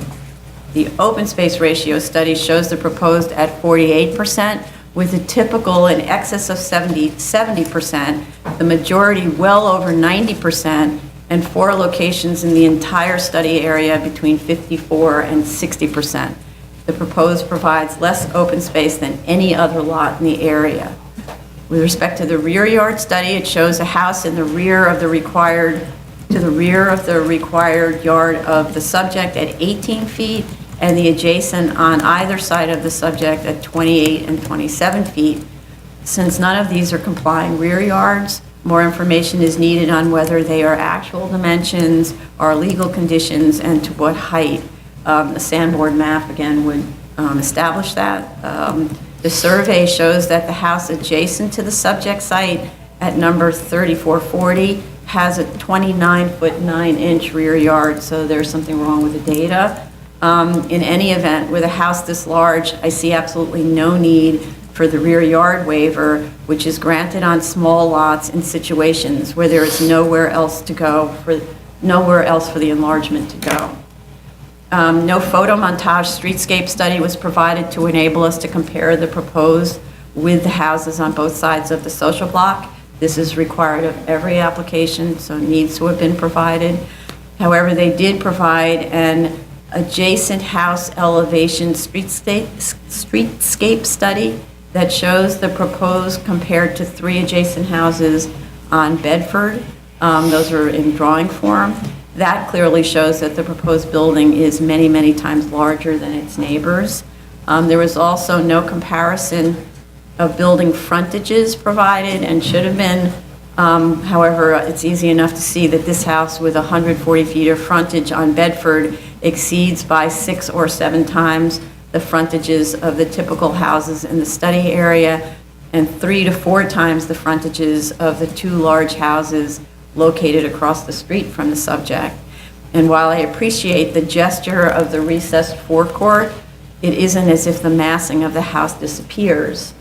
The open space ratio study shows the proposed at 48%, with a typical in excess of 70%, the majority well over 90%, and 4 locations in the entire study area between 54 and 60%. The proposed provides less open space than any other lot in the area. With respect to the rear yard study, it shows a house in the rear of the required yard of the subject at 18 feet and the adjacent on either side of the subject at 28 and 27 feet. Since none of these are complying rear yards, more information is needed on whether they are actual dimensions or legal conditions and to what height. The sandboard map, again, would establish that. The survey shows that the house adjacent to the subject site at number 3440 has a 29-foot 9-inch rear yard, so there's something wrong with the data. In any event, with a house this large, I see absolutely no need for the rear yard waiver, which is granted on small lots in situations where there is nowhere else for the enlargement to go. No photo montage streetscape study was provided to enable us to compare the proposed with the houses on both sides of the social block. This is required of every application, so it needs to have been provided. However, they did provide an adjacent house elevation streetscape study that shows the proposed compared to 3 adjacent houses on Bedford. Those are in drawing form. That clearly shows that the proposed building is many, many times larger than its neighbors. There was also no comparison of building frontages provided and should have been. However, it's easy enough to see that this house with 140 feet of frontage on Bedford exceeds by 6 or 7 times the frontages of the typical houses in the study area and 3 to 4 times the frontages of the 2 large houses located across the street from the subject. And while I appreciate the gesture of the recessed forecourt, it isn't as if the massing of the house disappears.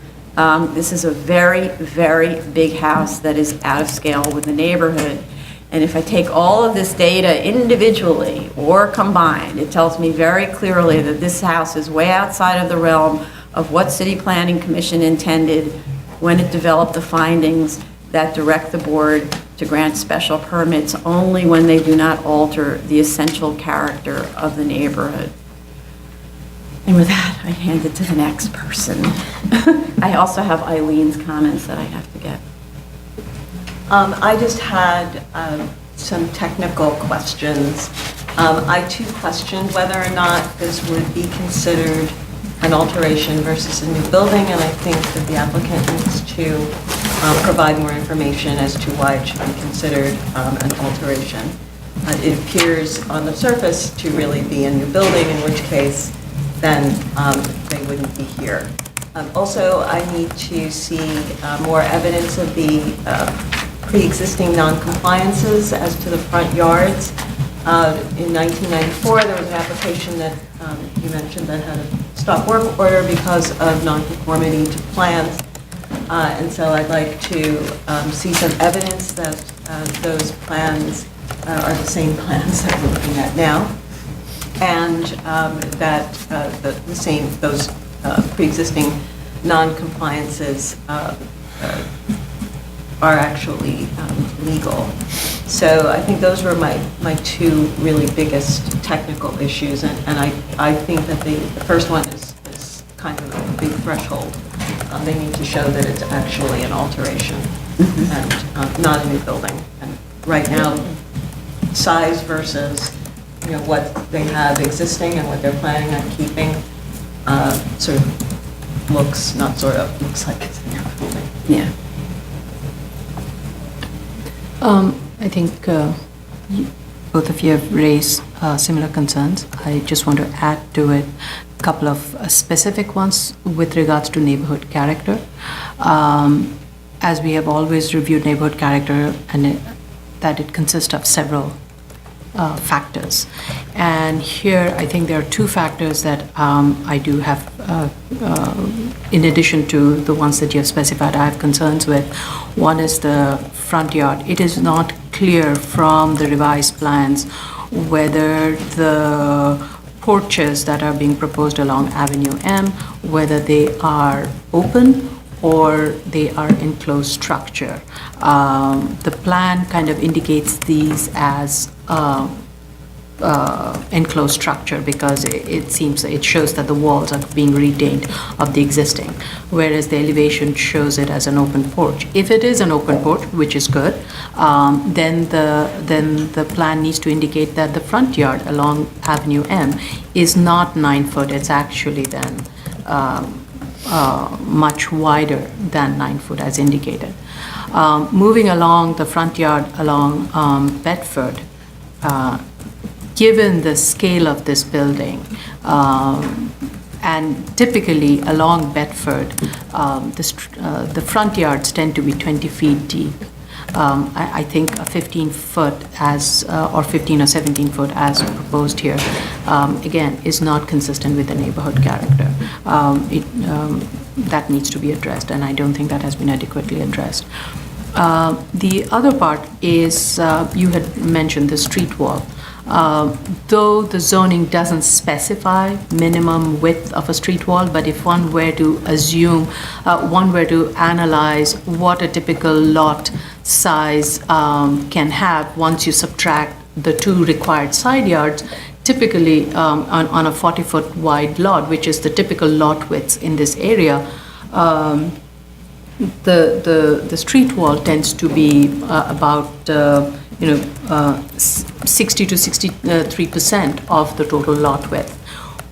This is a very, very big house that is out of scale with the neighborhood. And if I take all of this data individually or combined, it tells me very clearly that this house is way outside of the realm of what City Planning Commission intended when it developed the findings that direct the board to grant special permits only when they do not alter the essential character of the neighborhood. And with that, I hand it to the next person. I also have Eileen's comments that I have to get. I just had some technical questions. I too questioned whether or not this would be considered an alteration versus a new building, and I think that the applicant needs to provide more information as to why it should be considered an alteration. It appears on the surface to really be a new building, in which case then they wouldn't be here. Also, I need to see more evidence of the pre-existing non-compliances as to the front yards. In 1994, there was an application that you mentioned that had a stop work order because of non-conformity to plans. And so I'd like to see some evidence that those plans are the same plans that we're looking at now, and that those pre-existing non-compliances are actually legal. So I think those were my 2 really biggest technical issues, and I think that the first one is kind of a big threshold. They need to show that it's actually an alteration and not a new building. And right now, size versus what they have existing and what they're planning on keeping looks like it's a new building. Yeah. I think both of you have raised similar concerns. I just want to add to it a couple of specific ones with regards to neighborhood character. As we have always reviewed neighborhood character, and that it consists of several factors. And here, I think there are two factors that I do have, in addition to the ones that you have specified, I have concerns with. One is the front yard. It is not clear from the revised plans whether the porches that are being proposed along Avenue M, whether they are open or they are enclosed structure. The plan kind of indicates these as enclosed structure because it seems, it shows that the walls are being retained of the existing, whereas the elevation shows it as an open porch. If it is an open porch, which is good, then the plan needs to indicate that the front yard along Avenue M is not 9 foot, it's actually then much wider than 9 foot as indicated. Moving along the front yard along Bedford, given the scale of this building, and typically along Bedford, the front yards tend to be 20 feet deep. I think a 15 foot as, or 15 or 17 foot as proposed here, again, is not consistent with the neighborhood character. That needs to be addressed, and I don't think that has been adequately addressed. The other part is, you had mentioned the street wall. Though the zoning doesn't specify minimum width of a street wall, but if one were to assume, one were to analyze what a typical lot size can have once you subtract the 2 required side yards, typically on a 40-foot wide lot, which is the typical lot width in this area, the street wall tends to be about 60 to 63% of the total lot width.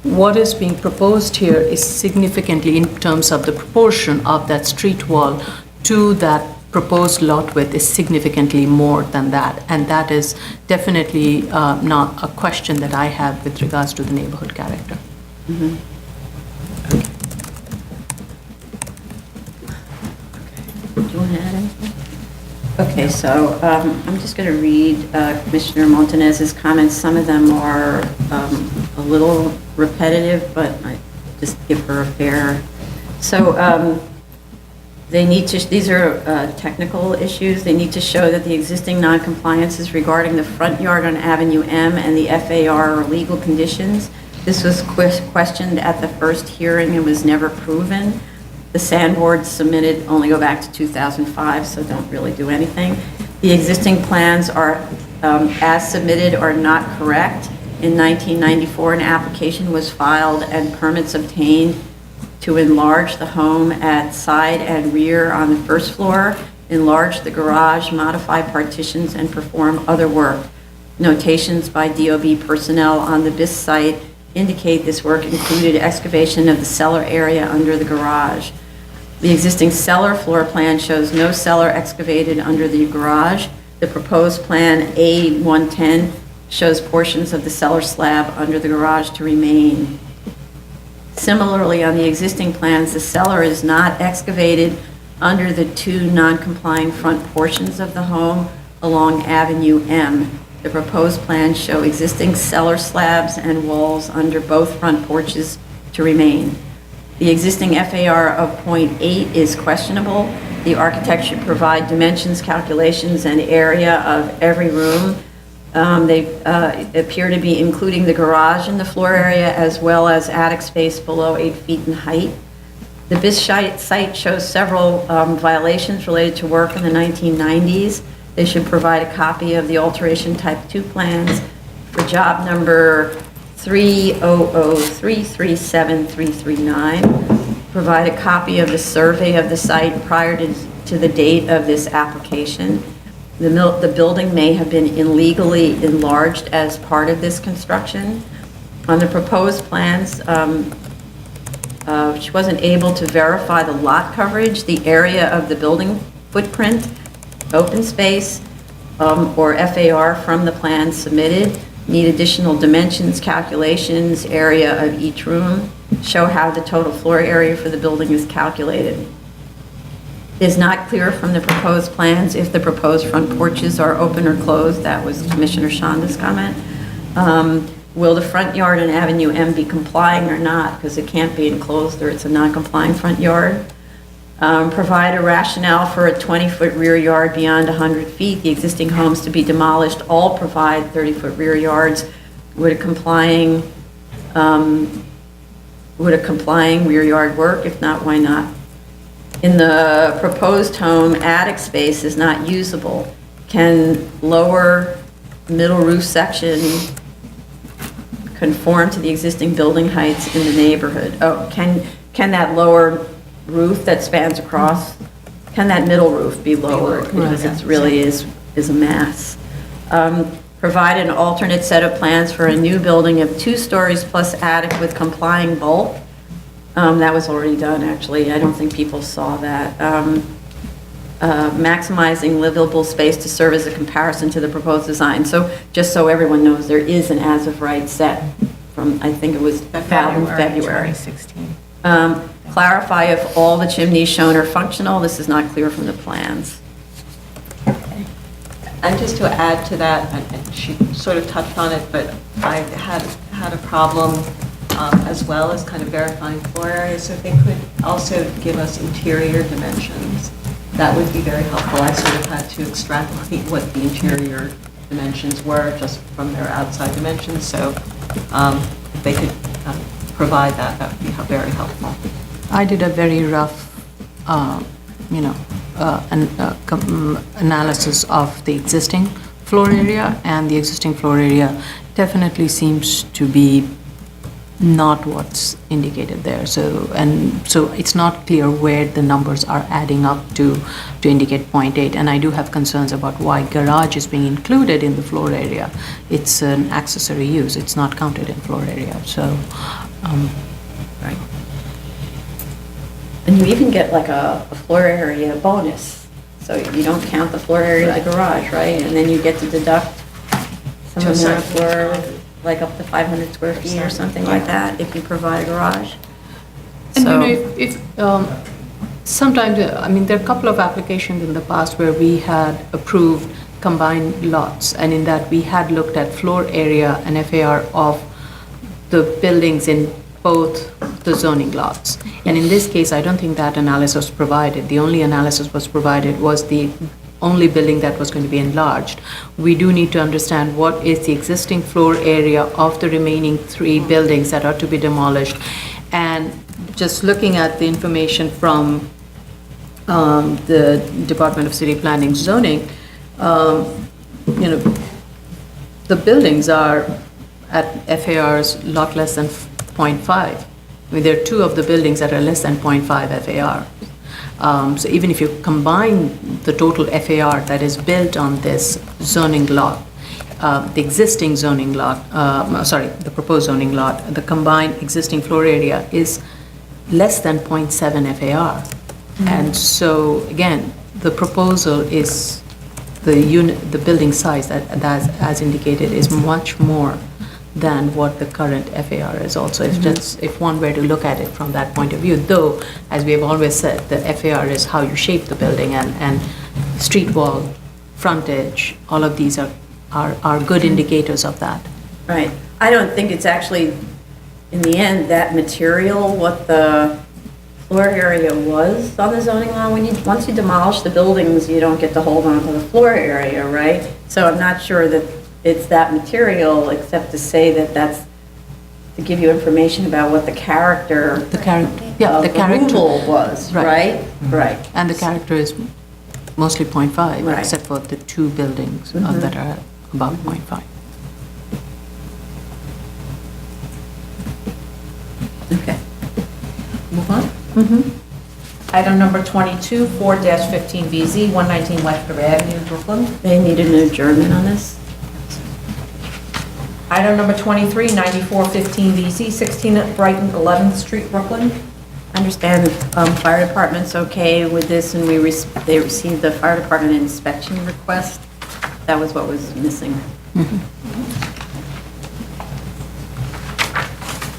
What is being proposed here is significantly, in terms of the proportion of that street wall to that proposed lot width, is significantly more than that. And that is definitely not a question that I have with regards to the neighborhood character. Mm-hmm. Do you want to add anything? Okay, so I'm just going to read Commissioner Montanez's comments. Some of them are a little repetitive, but I just give her a fair. So they need to, these are technical issues. They need to show that the existing noncompliances regarding the front yard on Avenue M and the FAR are legal conditions. This was questioned at the first hearing and was never proven. The sandboards submitted only go back to 2005, so don't really do anything. The existing plans are, as submitted, are not correct. In 1994, an application was filed and permits obtained to enlarge the home at side and rear on the first floor, enlarge the garage, modify partitions, and perform other work. Notations by DOB personnel on the BIS site indicate this work included excavation of the cellar area under the garage. The existing cellar floor plan shows no cellar excavated under the garage. The proposed plan A110 shows portions of the cellar slab under the garage to remain. Similarly, on the existing plans, the cellar is not excavated under the 2 non-complying front portions of the home along Avenue M. The proposed plans show existing cellar slabs and walls under both front porches to remain. The existing FAR of 0.8 is questionable. The architect should provide dimensions, calculations, and area of every room. They appear to be including the garage in the floor area as well as attic space below 8 feet in height. The BIS site shows several violations related to work in the 1990s. They should provide a copy of the alteration type 2 plans for job number 300337339. Provide a copy of the survey of the site prior to the date of this application. The building may have been illegally enlarged as part of this construction. On the proposed plans, she wasn't able to verify the lot coverage, the area of the building footprint, open space, or FAR from the plans submitted. Need additional dimensions, calculations, area of each room. Show how the total floor area for the building is calculated. is not clear from the proposed plans if the proposed front porches are open or closed. That was Commissioner Shonda's comment. Will the front yard on Avenue M be complying or not? Because it can't be enclosed or it's a non-complying front yard. Provide a rationale for a 20-foot rear yard beyond 100 feet. The existing homes to be demolished all provide 30-foot rear yards. Would a complying rear yard work? If not, why not? In the proposed home, attic space is not usable. Can lower middle roof section conform to the existing building heights in the neighborhood? Oh, can that lower roof that spans across, can that middle roof be lowered? Because it really is a mass. Provide an alternate set of plans for a new building of 2 stories plus attic with complying bulk. That was already done, actually. I don't think people saw that. Maximizing livable space to serve as a comparison to the proposed design. So just so everyone knows, there is an as-of-right set from, I think it was filed in February. 2016. Clarify if all the chimneys shown are functional. This is not clear from the plans. And just to add to that, and she sort of touched on it, but I had a problem as well as kind of verifying floor area. So if they could also give us interior dimensions, that would be very helpful. I sort of had to extrapolate what the interior dimensions were just from their outside dimensions. So if they could provide that, that would be very helpful. I did a very rough, analysis of the existing floor area, and the existing floor area definitely seems to be not what's indicated there. So it's not clear where the numbers are adding up to indicate 0.8. And I do have concerns about why garage is being included in the floor area. It's an accessory use. It's not counted in floor area. So, Right. And you even get like a floor area bonus. So you don't count the floor area of the garage, right? And then you get to deduct some of the floor, like up to 500 square feet or something like that, if you provide a garage. and So- if sometimes, there are a couple of applications in the past where we had approved combined lots, and in that we had looked at floor area and FAR of the buildings in both the zoning lots. And in this case, I don't think that analysis was provided. The only analysis was provided was the only building that was going to be enlarged. We do need to understand what is the existing floor area of the remaining 3 buildings that are to be demolished. And just looking at the information from the Department of City Planning Zoning, the buildings are at FARs lot less than 0.5. There are 2 of the buildings that are less than 0.5 FAR. So even if you combine the total FAR that is built on this zoning lot, the existing zoning lot, the proposed zoning lot, the combined existing floor area is less than 0.7 FAR. And so again, the proposal is the building size that as indicated is much more than what the current FAR is also, if one were to look at it from that point of view. Though, as we have always said, the FAR is how you shape the building, and street wall, frontage, all of these are good indicators of that. Right. I don't think it's actually, in the end, that material, what the floor area was on the zoning law. Once you demolish the buildings, you don't get to hold on to the floor area, right? So I'm not sure that it's that material, except to say that that's to give you information about what the character The character removal was, right? Right. And the character is mostly 0.5, Right. except for the 2 buildings that are above 0.5. Okay. Move on. Item number 22, 4-15VZ, 119 Webster Avenue, Brooklyn. They needed an adjournment on this. Item number 23, 9415VZ, 16 Brighton 11th Street, Brooklyn. I understand fire department's okay with this, and they received the fire department inspection request. That was what was missing.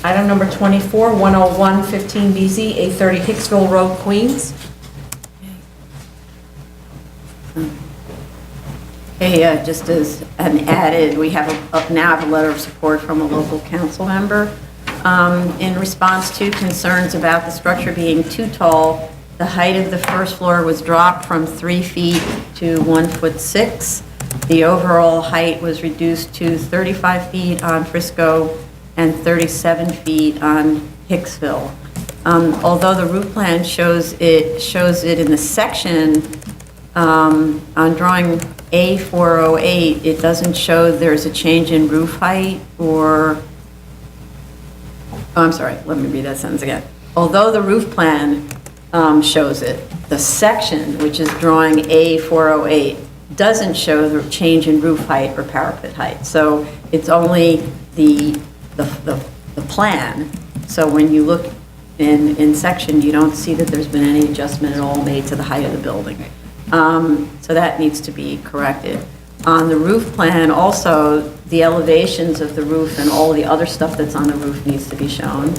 Item number 24, 10115BZ, 830 Hicksville Road, Queens. just as an added, we have now have a letter of support from a local council member in response to concerns about the structure being too tall. The height of the first floor was dropped from 3 feet to 1'6". The overall height was reduced to 35 feet on Frisco and 37 feet on Hicksville. Although the roof plan shows it in the section on drawing A408, it doesn't show there's a change in roof height or, I'm sorry, let me read that sentence again. Although the roof plan shows it, the section, which is drawing A408, doesn't show the change in roof height or parapet height. So it's only the plan. So when you look in section, you don't see that there's been any adjustment at all made to the height of the building. So that needs to be corrected. On the roof plan, also, the elevations of the roof and all the other stuff that's on the roof needs to be shown.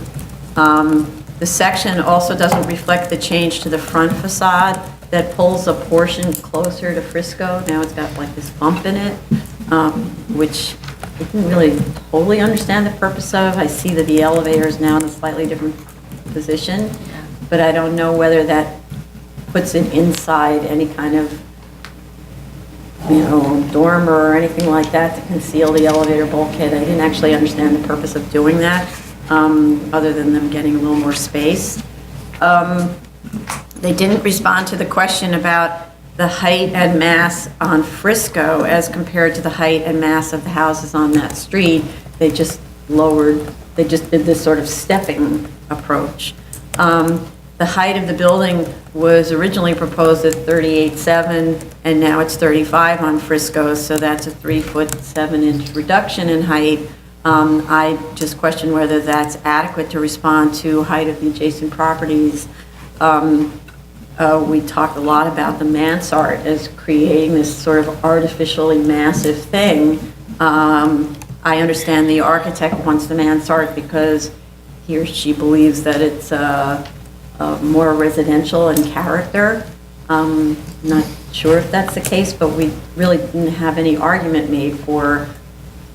The section also doesn't reflect the change to the front facade that pulls a portion closer to Frisco. Now it's got like this bump in it, which I didn't really totally understand the purpose of. I see that the elevator is now in a slightly different position, but I don't know whether that puts it inside any kind of, dormer or anything like that to conceal the elevator bulkhead. I didn't actually understand the purpose of doing that, other than them getting a little more space. They didn't respond to the question about the height and mass on Frisco as compared to the height and mass of the houses on that street. They just did this sort of stepping approach. The height of the building was originally proposed at 38.7, and now it's 35 on Frisco, so that's a 3'7" reduction in height. I just question whether that's adequate to respond to height of the adjacent properties. We talked a lot about the mansard as creating this sort of artificially massive thing. I understand the architect wants the mansard because he or she believes that it's more residential in character. Not sure if that's the case, but we really didn't have any argument made for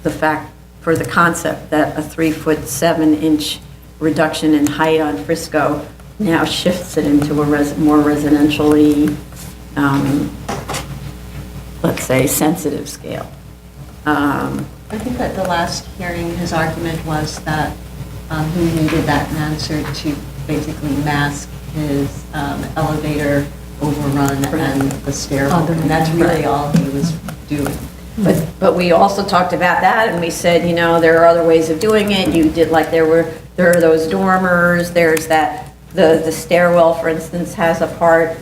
the concept that a 3'7" reduction in height on Frisco now shifts it into a more residentially, let's say, sensitive scale. I think at the last hearing, his argument was that he needed that mansard to basically mask his elevator overrun and the stairwell. And that's really all he was doing. But we also talked about that, and we said, there are other ways of doing it. You did, like, there are those dormers, there's that, the stairwell, for instance, has a part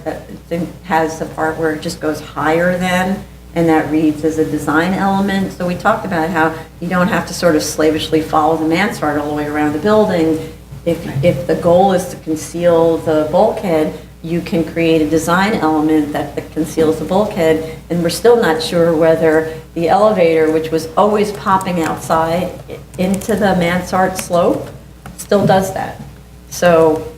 where it just goes higher than, and that reads as a design element. So we talked about how you don't have to sort of slavishly follow the mansard all the way around the building. If the goal is to conceal the bulkhead, you can create a design element that conceals the bulkhead, and we're still not sure whether the elevator, which was always popping outside into the mansard slope, still does that. So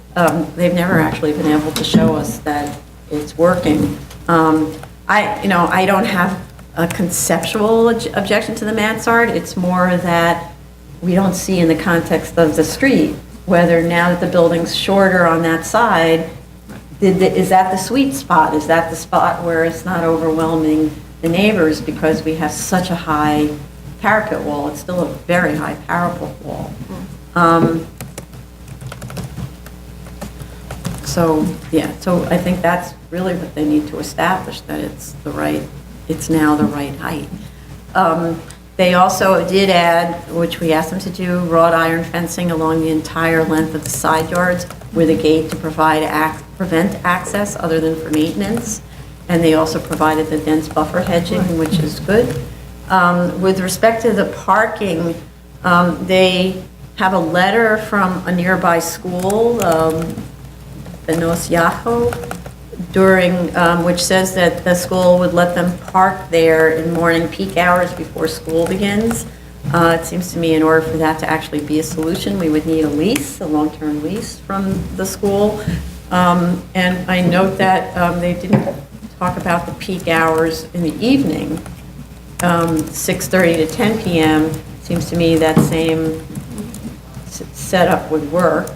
they've never actually been able to show us that it's working. I don't have a conceptual objection to the mansard. It's more that we don't see in the context of the street whether now that the building's shorter on that side, is that the sweet spot? Is that the spot where it's not overwhelming the neighbors because we have such a high parapet wall? It's still a very high parapet wall. So I think that's really what they need to establish, that it's now the right height. They also did add, which we asked them to do, wrought iron fencing along the entire length of the side yards with a gate to prevent access other than for maintenance. And they also provided the dense buffer hedging, which is good. With respect to the parking, they have a letter from a nearby school, Benos Yaho, which says that the school would let them park there in morning peak hours before school begins. It seems to me in order for that to actually be a solution, we would need a long-term lease from the school. And I note that they didn't talk about the peak hours in the evening. 6:30 to 10 PM, seems to me that same setup would work.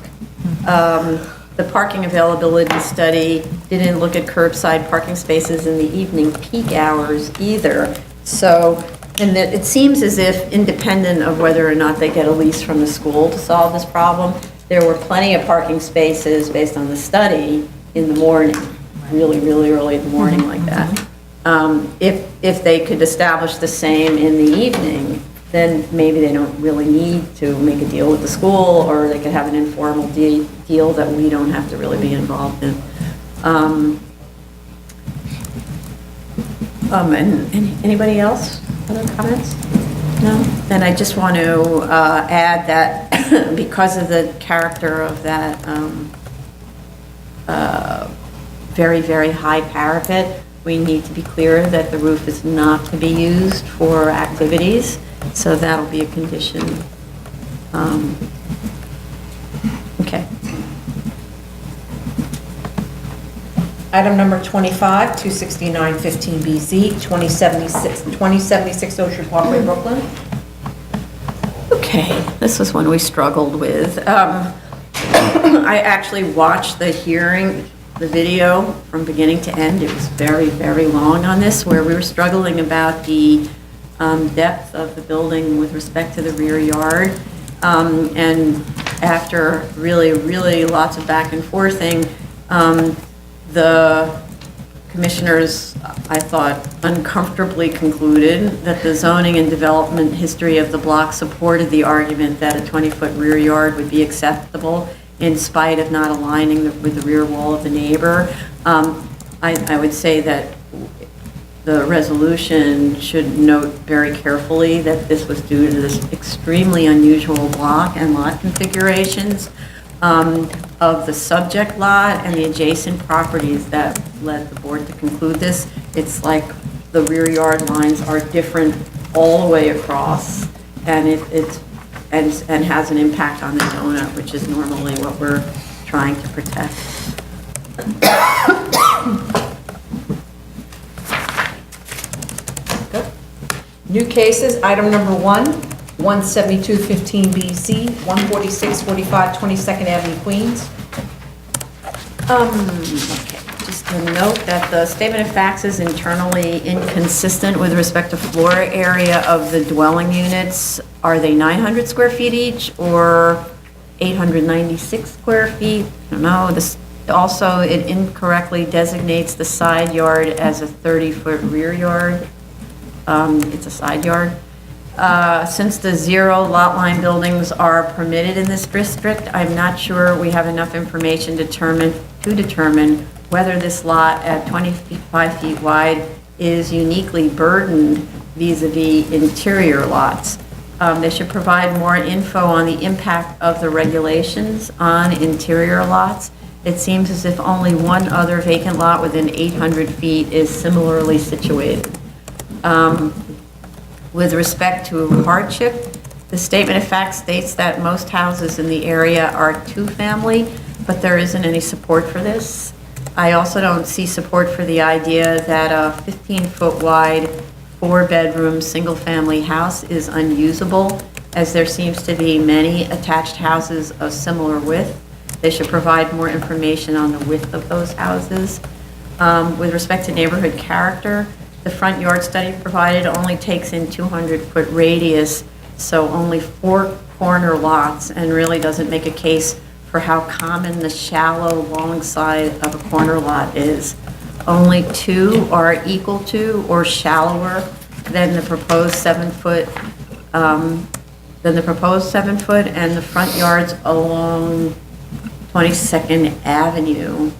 The parking availability study didn't look at curbside parking spaces in the evening peak hours either. So, and it seems as if, independent of whether or not they get a lease from the school to solve this problem, there were plenty of parking spaces based on the study in the morning, really, really early in the morning like that. If they could establish the same in the evening, then maybe they don't really need to make a deal with the school, or they could have an informal deal that we don't have to really be involved in. And anybody else? Other comments? No? Then I just want to add that because of the character of that very, very high parapet, we need to be clear that the roof is not to be used for activities, so that'll be a condition. Okay. Item number 25, 26915BZ, 2076 Ocean Parkway, Brooklyn. Okay, this was one we struggled with. I actually watched the hearing, the video from beginning to end. It was very, very long on this, where we were struggling about the depth of the building with respect to the rear yard. And after really, really lots of back and forthing, the commissioners, I thought, uncomfortably concluded that the zoning and development history of the block supported the argument that a 20-foot rear yard would be acceptable in spite of not aligning with the rear wall of the neighbor. I would say that the resolution should note very carefully that this was due to this extremely unusual block and lot configurations of the subject lot and the adjacent properties that led the board to conclude this. It's like the rear yard lines are different all the way across, and it's has an impact on the donut, which is normally what we're trying to protect. Good. New cases, item number 1, 17215BZ, 14645 22nd Avenue, Queens. Okay, just to note that the statement of facts is internally inconsistent with respect to floor area of the dwelling units. Are they 900 square feet each or 896 square feet? I don't know. This also, it incorrectly designates the side yard as a 30-foot rear yard. It's a side yard. Since the 0 lot line buildings are permitted in this district, I'm not sure we have enough information to determine whether this lot at 25 feet wide is uniquely burdened vis-a-vis interior lots. They should provide more info on the impact of the regulations on interior lots. It seems as if only one other vacant lot within 800 feet is similarly situated. With respect to hardship, the statement of fact states that most houses in the area are two-family, but there isn't any support for this. I also don't see support for the idea that a 15-foot wide, 4-bedroom, single-family house is unusable, as there seems to be many attached houses of similar width. They should provide more information on the width of those houses. With respect to neighborhood character, the front yard study provided only takes in 200-foot radius, so only 4 corner lots, and really doesn't make a case for how common the shallow, long side of a corner lot is. Only 2 are equal to or shallower than the proposed 7-foot, and the front yards along 22nd Avenue,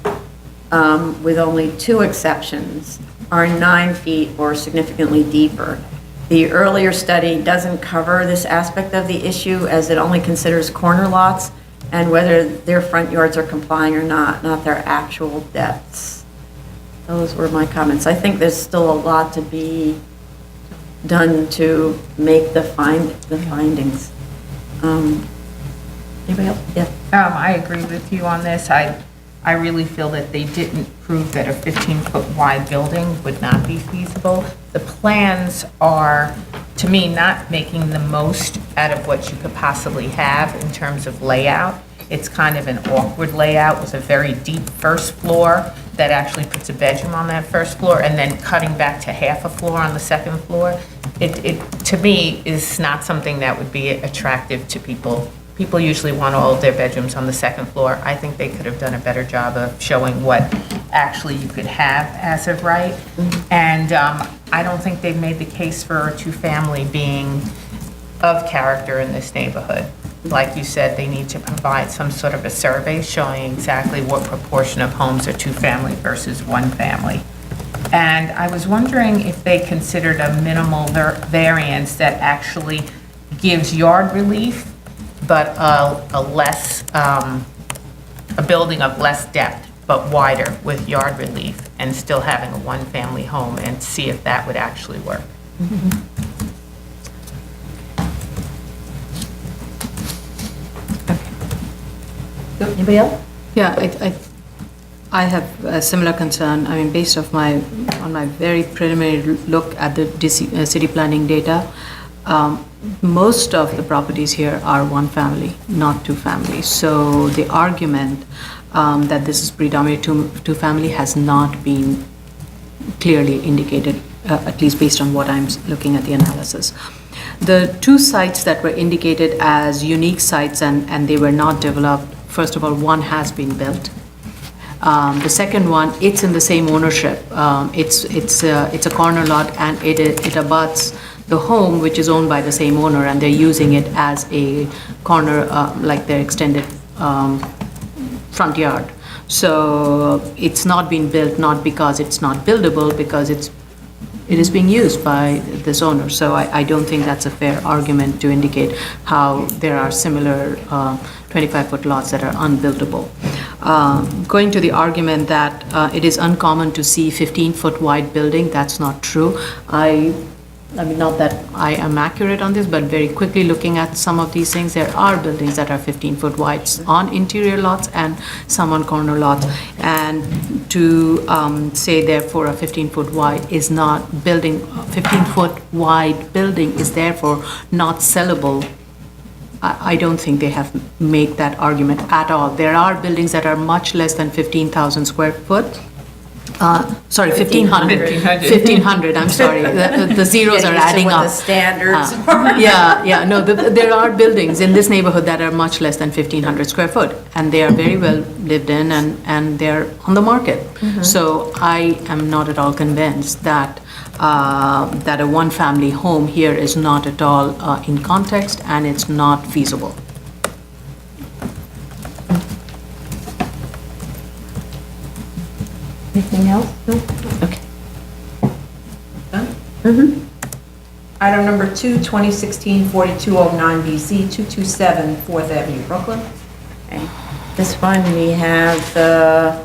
with only 2 exceptions, are 9 feet or significantly deeper. The earlier study doesn't cover this aspect of the issue, as it only considers corner lots and whether their front yards are complying or not their actual depths. Those were my comments. I think there's still a lot to be done to make the findings. Anybody else? Yeah. I agree with you on this. I I really feel that they didn't prove that a 15-foot wide building would not be feasible. The plans are, to me, not making the most out of what you could possibly have in terms of layout. It's kind of an awkward layout with a very deep first floor that actually puts a bedroom on that first floor, and then cutting back to half a floor on the second floor. It to me, is not something that would be attractive to people. People usually want all of their bedrooms on the second floor. I think they could have done a better job of showing what actually you could have as of right. And I don't think they've made the case for a two-family being of character in this neighborhood. Like you said, they need to provide some sort of a survey showing exactly what proportion of homes are two-family versus one-family. And I was wondering if they considered a minimal variance that actually gives yard relief, but a less, a building of less depth, but wider with yard relief, and still having a one-family home, and see if that would actually work. Anybody else? Yeah, I have a similar concern. I mean, based on my very preliminary look at the city planning data, most of the properties here are one family, not two families. So the argument that this is predominantly two family has not been clearly indicated, at least based on what I'm looking at the analysis. The two sites that were indicated as unique sites and they were not developed, first of all, one has been built. The second one, it's in the same ownership. It's a corner lot, and it abuts the home, which is owned by the same owner, and they're using it as a corner, like their extended front yard. So it's not been built, not because it's not buildable, because it is being used by this owner. So I don't think that's a fair argument to indicate how there are similar 25-foot lots that are unbuildable. Going to the argument that it is uncommon to see 15-foot wide building, that's not true. I mean, not that I am accurate on this, but very quickly looking at some of these things, there are buildings that are 15-foot wide on interior lots and some on corner lots. And to say therefore a 15-foot wide is not building, 15-foot wide building is therefore not sellable, I don't think they have made that argument at all. There are buildings that are much less than 15,000 square foot. Sorry, 1,500. 1,500, I'm sorry. The zeros are adding up. The standards. No, there are buildings in this neighborhood that are much less than 1,500 square foot, and they are very well lived in, and they're on the market. So I am not at all convinced that that a one-family home here is not at all in context, and it's not feasible. Anything else? No? Okay. Item number 2, 2016-4209BZ, 227 4th Avenue, Brooklyn. Okay. This one, we have the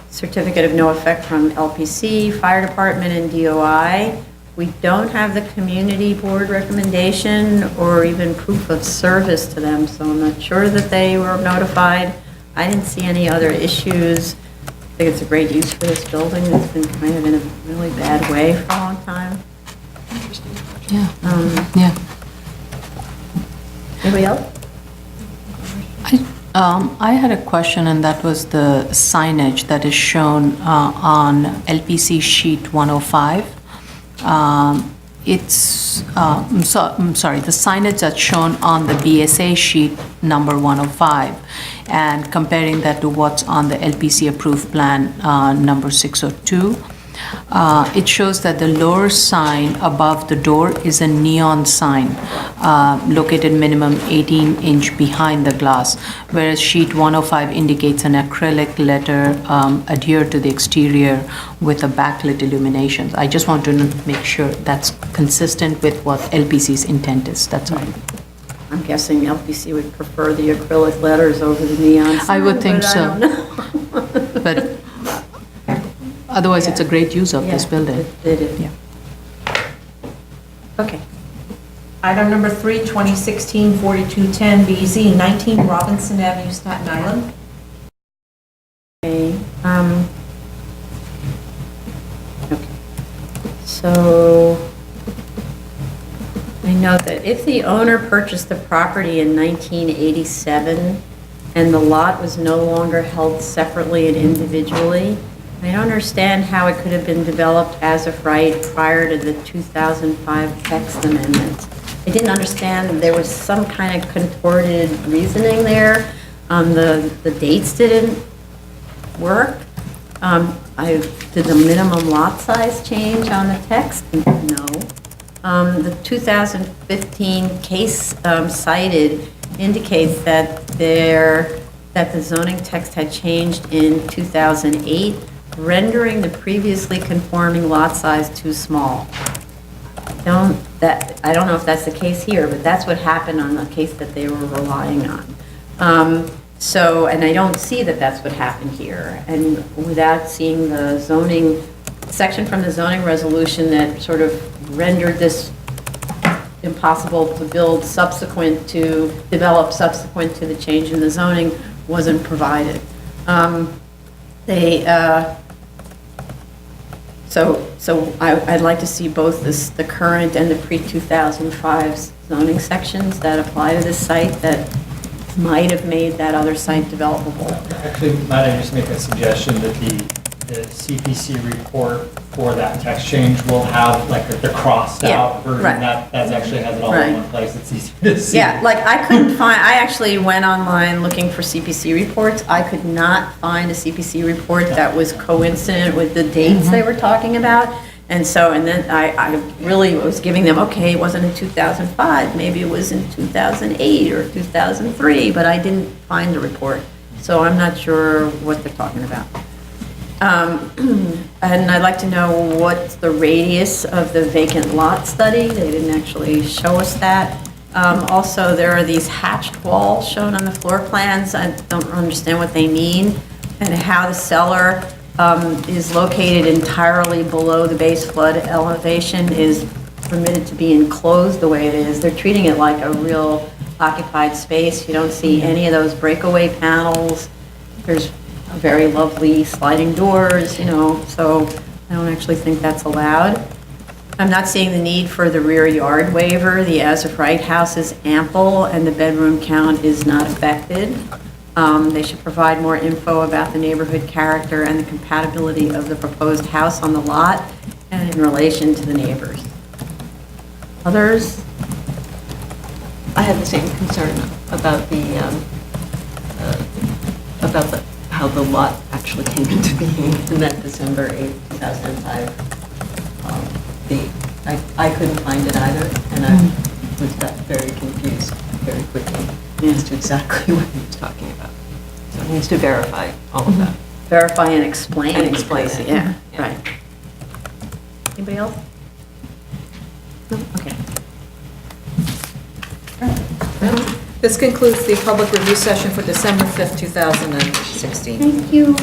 certificate of no effect from LPC, Fire Department, and DOI. We don't have the community board recommendation or even proof of service to them, so I'm not sure that they were notified. I didn't see any other issues. I think it's a great use for this building. It's been kind of in a really bad way for a long time. Yeah. Anybody else? I had a question, and that was the signage that is shown on LPC sheet 105. I'm sorry, the signage that's shown on the BSA sheet number 105, and comparing that to what's on the LPC approved plan number 602. It shows that the lower sign above the door is a neon sign located minimum 18-inch behind the glass, whereas sheet 105 indicates an acrylic letter adhered to the exterior with a backlit illumination. I just want to make sure that's consistent with what LPC's intent is, that's all. I'm guessing LPC would prefer the acrylic letters over the neon sign. I would think but so. I don't know. But otherwise, it's a great use of this building. It is. Yeah. Okay. Item number 3, 2016-4210BZ, 19 Robinson Avenue, Staten Island. Okay. So I note that if the owner purchased the property in 1987 and the lot was no longer held separately and individually, I don't understand how it could have been developed as of right prior to the 2005 text amendment. I didn't understand, there was some kind of contorted reasoning there. The dates didn't work. Did the minimum lot size change on the text? No. The 2015 case cited indicates that the zoning text had changed in 2008, rendering the previously conforming lot size too small. I don't know if that's the case here, but that's what happened on the case that they were relying on. And I don't see that that's what happened here. And without seeing the zoning section from the zoning resolution that sort of rendered this impossible to develop subsequent to the change in the zoning wasn't provided. So I'd like to see both the current and the pre-2005 zoning sections that apply to this site that might have made that other site developable. Actually, might I just make a suggestion that the CPC report for that text change will have like the crossed out version that actually has it all in one place. It's easier to see. Yeah, like I actually went online looking for CPC reports. I could not find a CPC report that was coincident with the dates they were talking about. And then I really was giving them, okay, it wasn't in 2005, maybe it was in 2008 or 2003, but I didn't find the report. So I'm not sure what they're talking about. And I'd like to know what's the radius of the vacant lot study. They didn't actually show us that. Also, there are these hatched walls shown on the floor plans. I don't understand what they mean and how the cellar is located entirely below the base flood elevation is permitted to be enclosed the way it is. They're treating it like a real occupied space. You don't see any of those breakaway panels. There's very lovely sliding doors, so I don't actually think that's allowed. I'm not seeing the need for the rear yard waiver. The as-of-right house is ample and the bedroom count is not affected. They should provide more info about the neighborhood character and the compatibility of the proposed house on the lot and in relation to the neighbors. Others? I have the same concern about how the lot actually came into being in that December 8, 2005 date. I couldn't find it either, and I got very confused very quickly as to exactly what he was talking about. So he needs to verify all of that. Verify and explain. And explain it. Yeah, right. Anybody else? No? Okay. This concludes the public review session for December 5th, 2016. Thank you.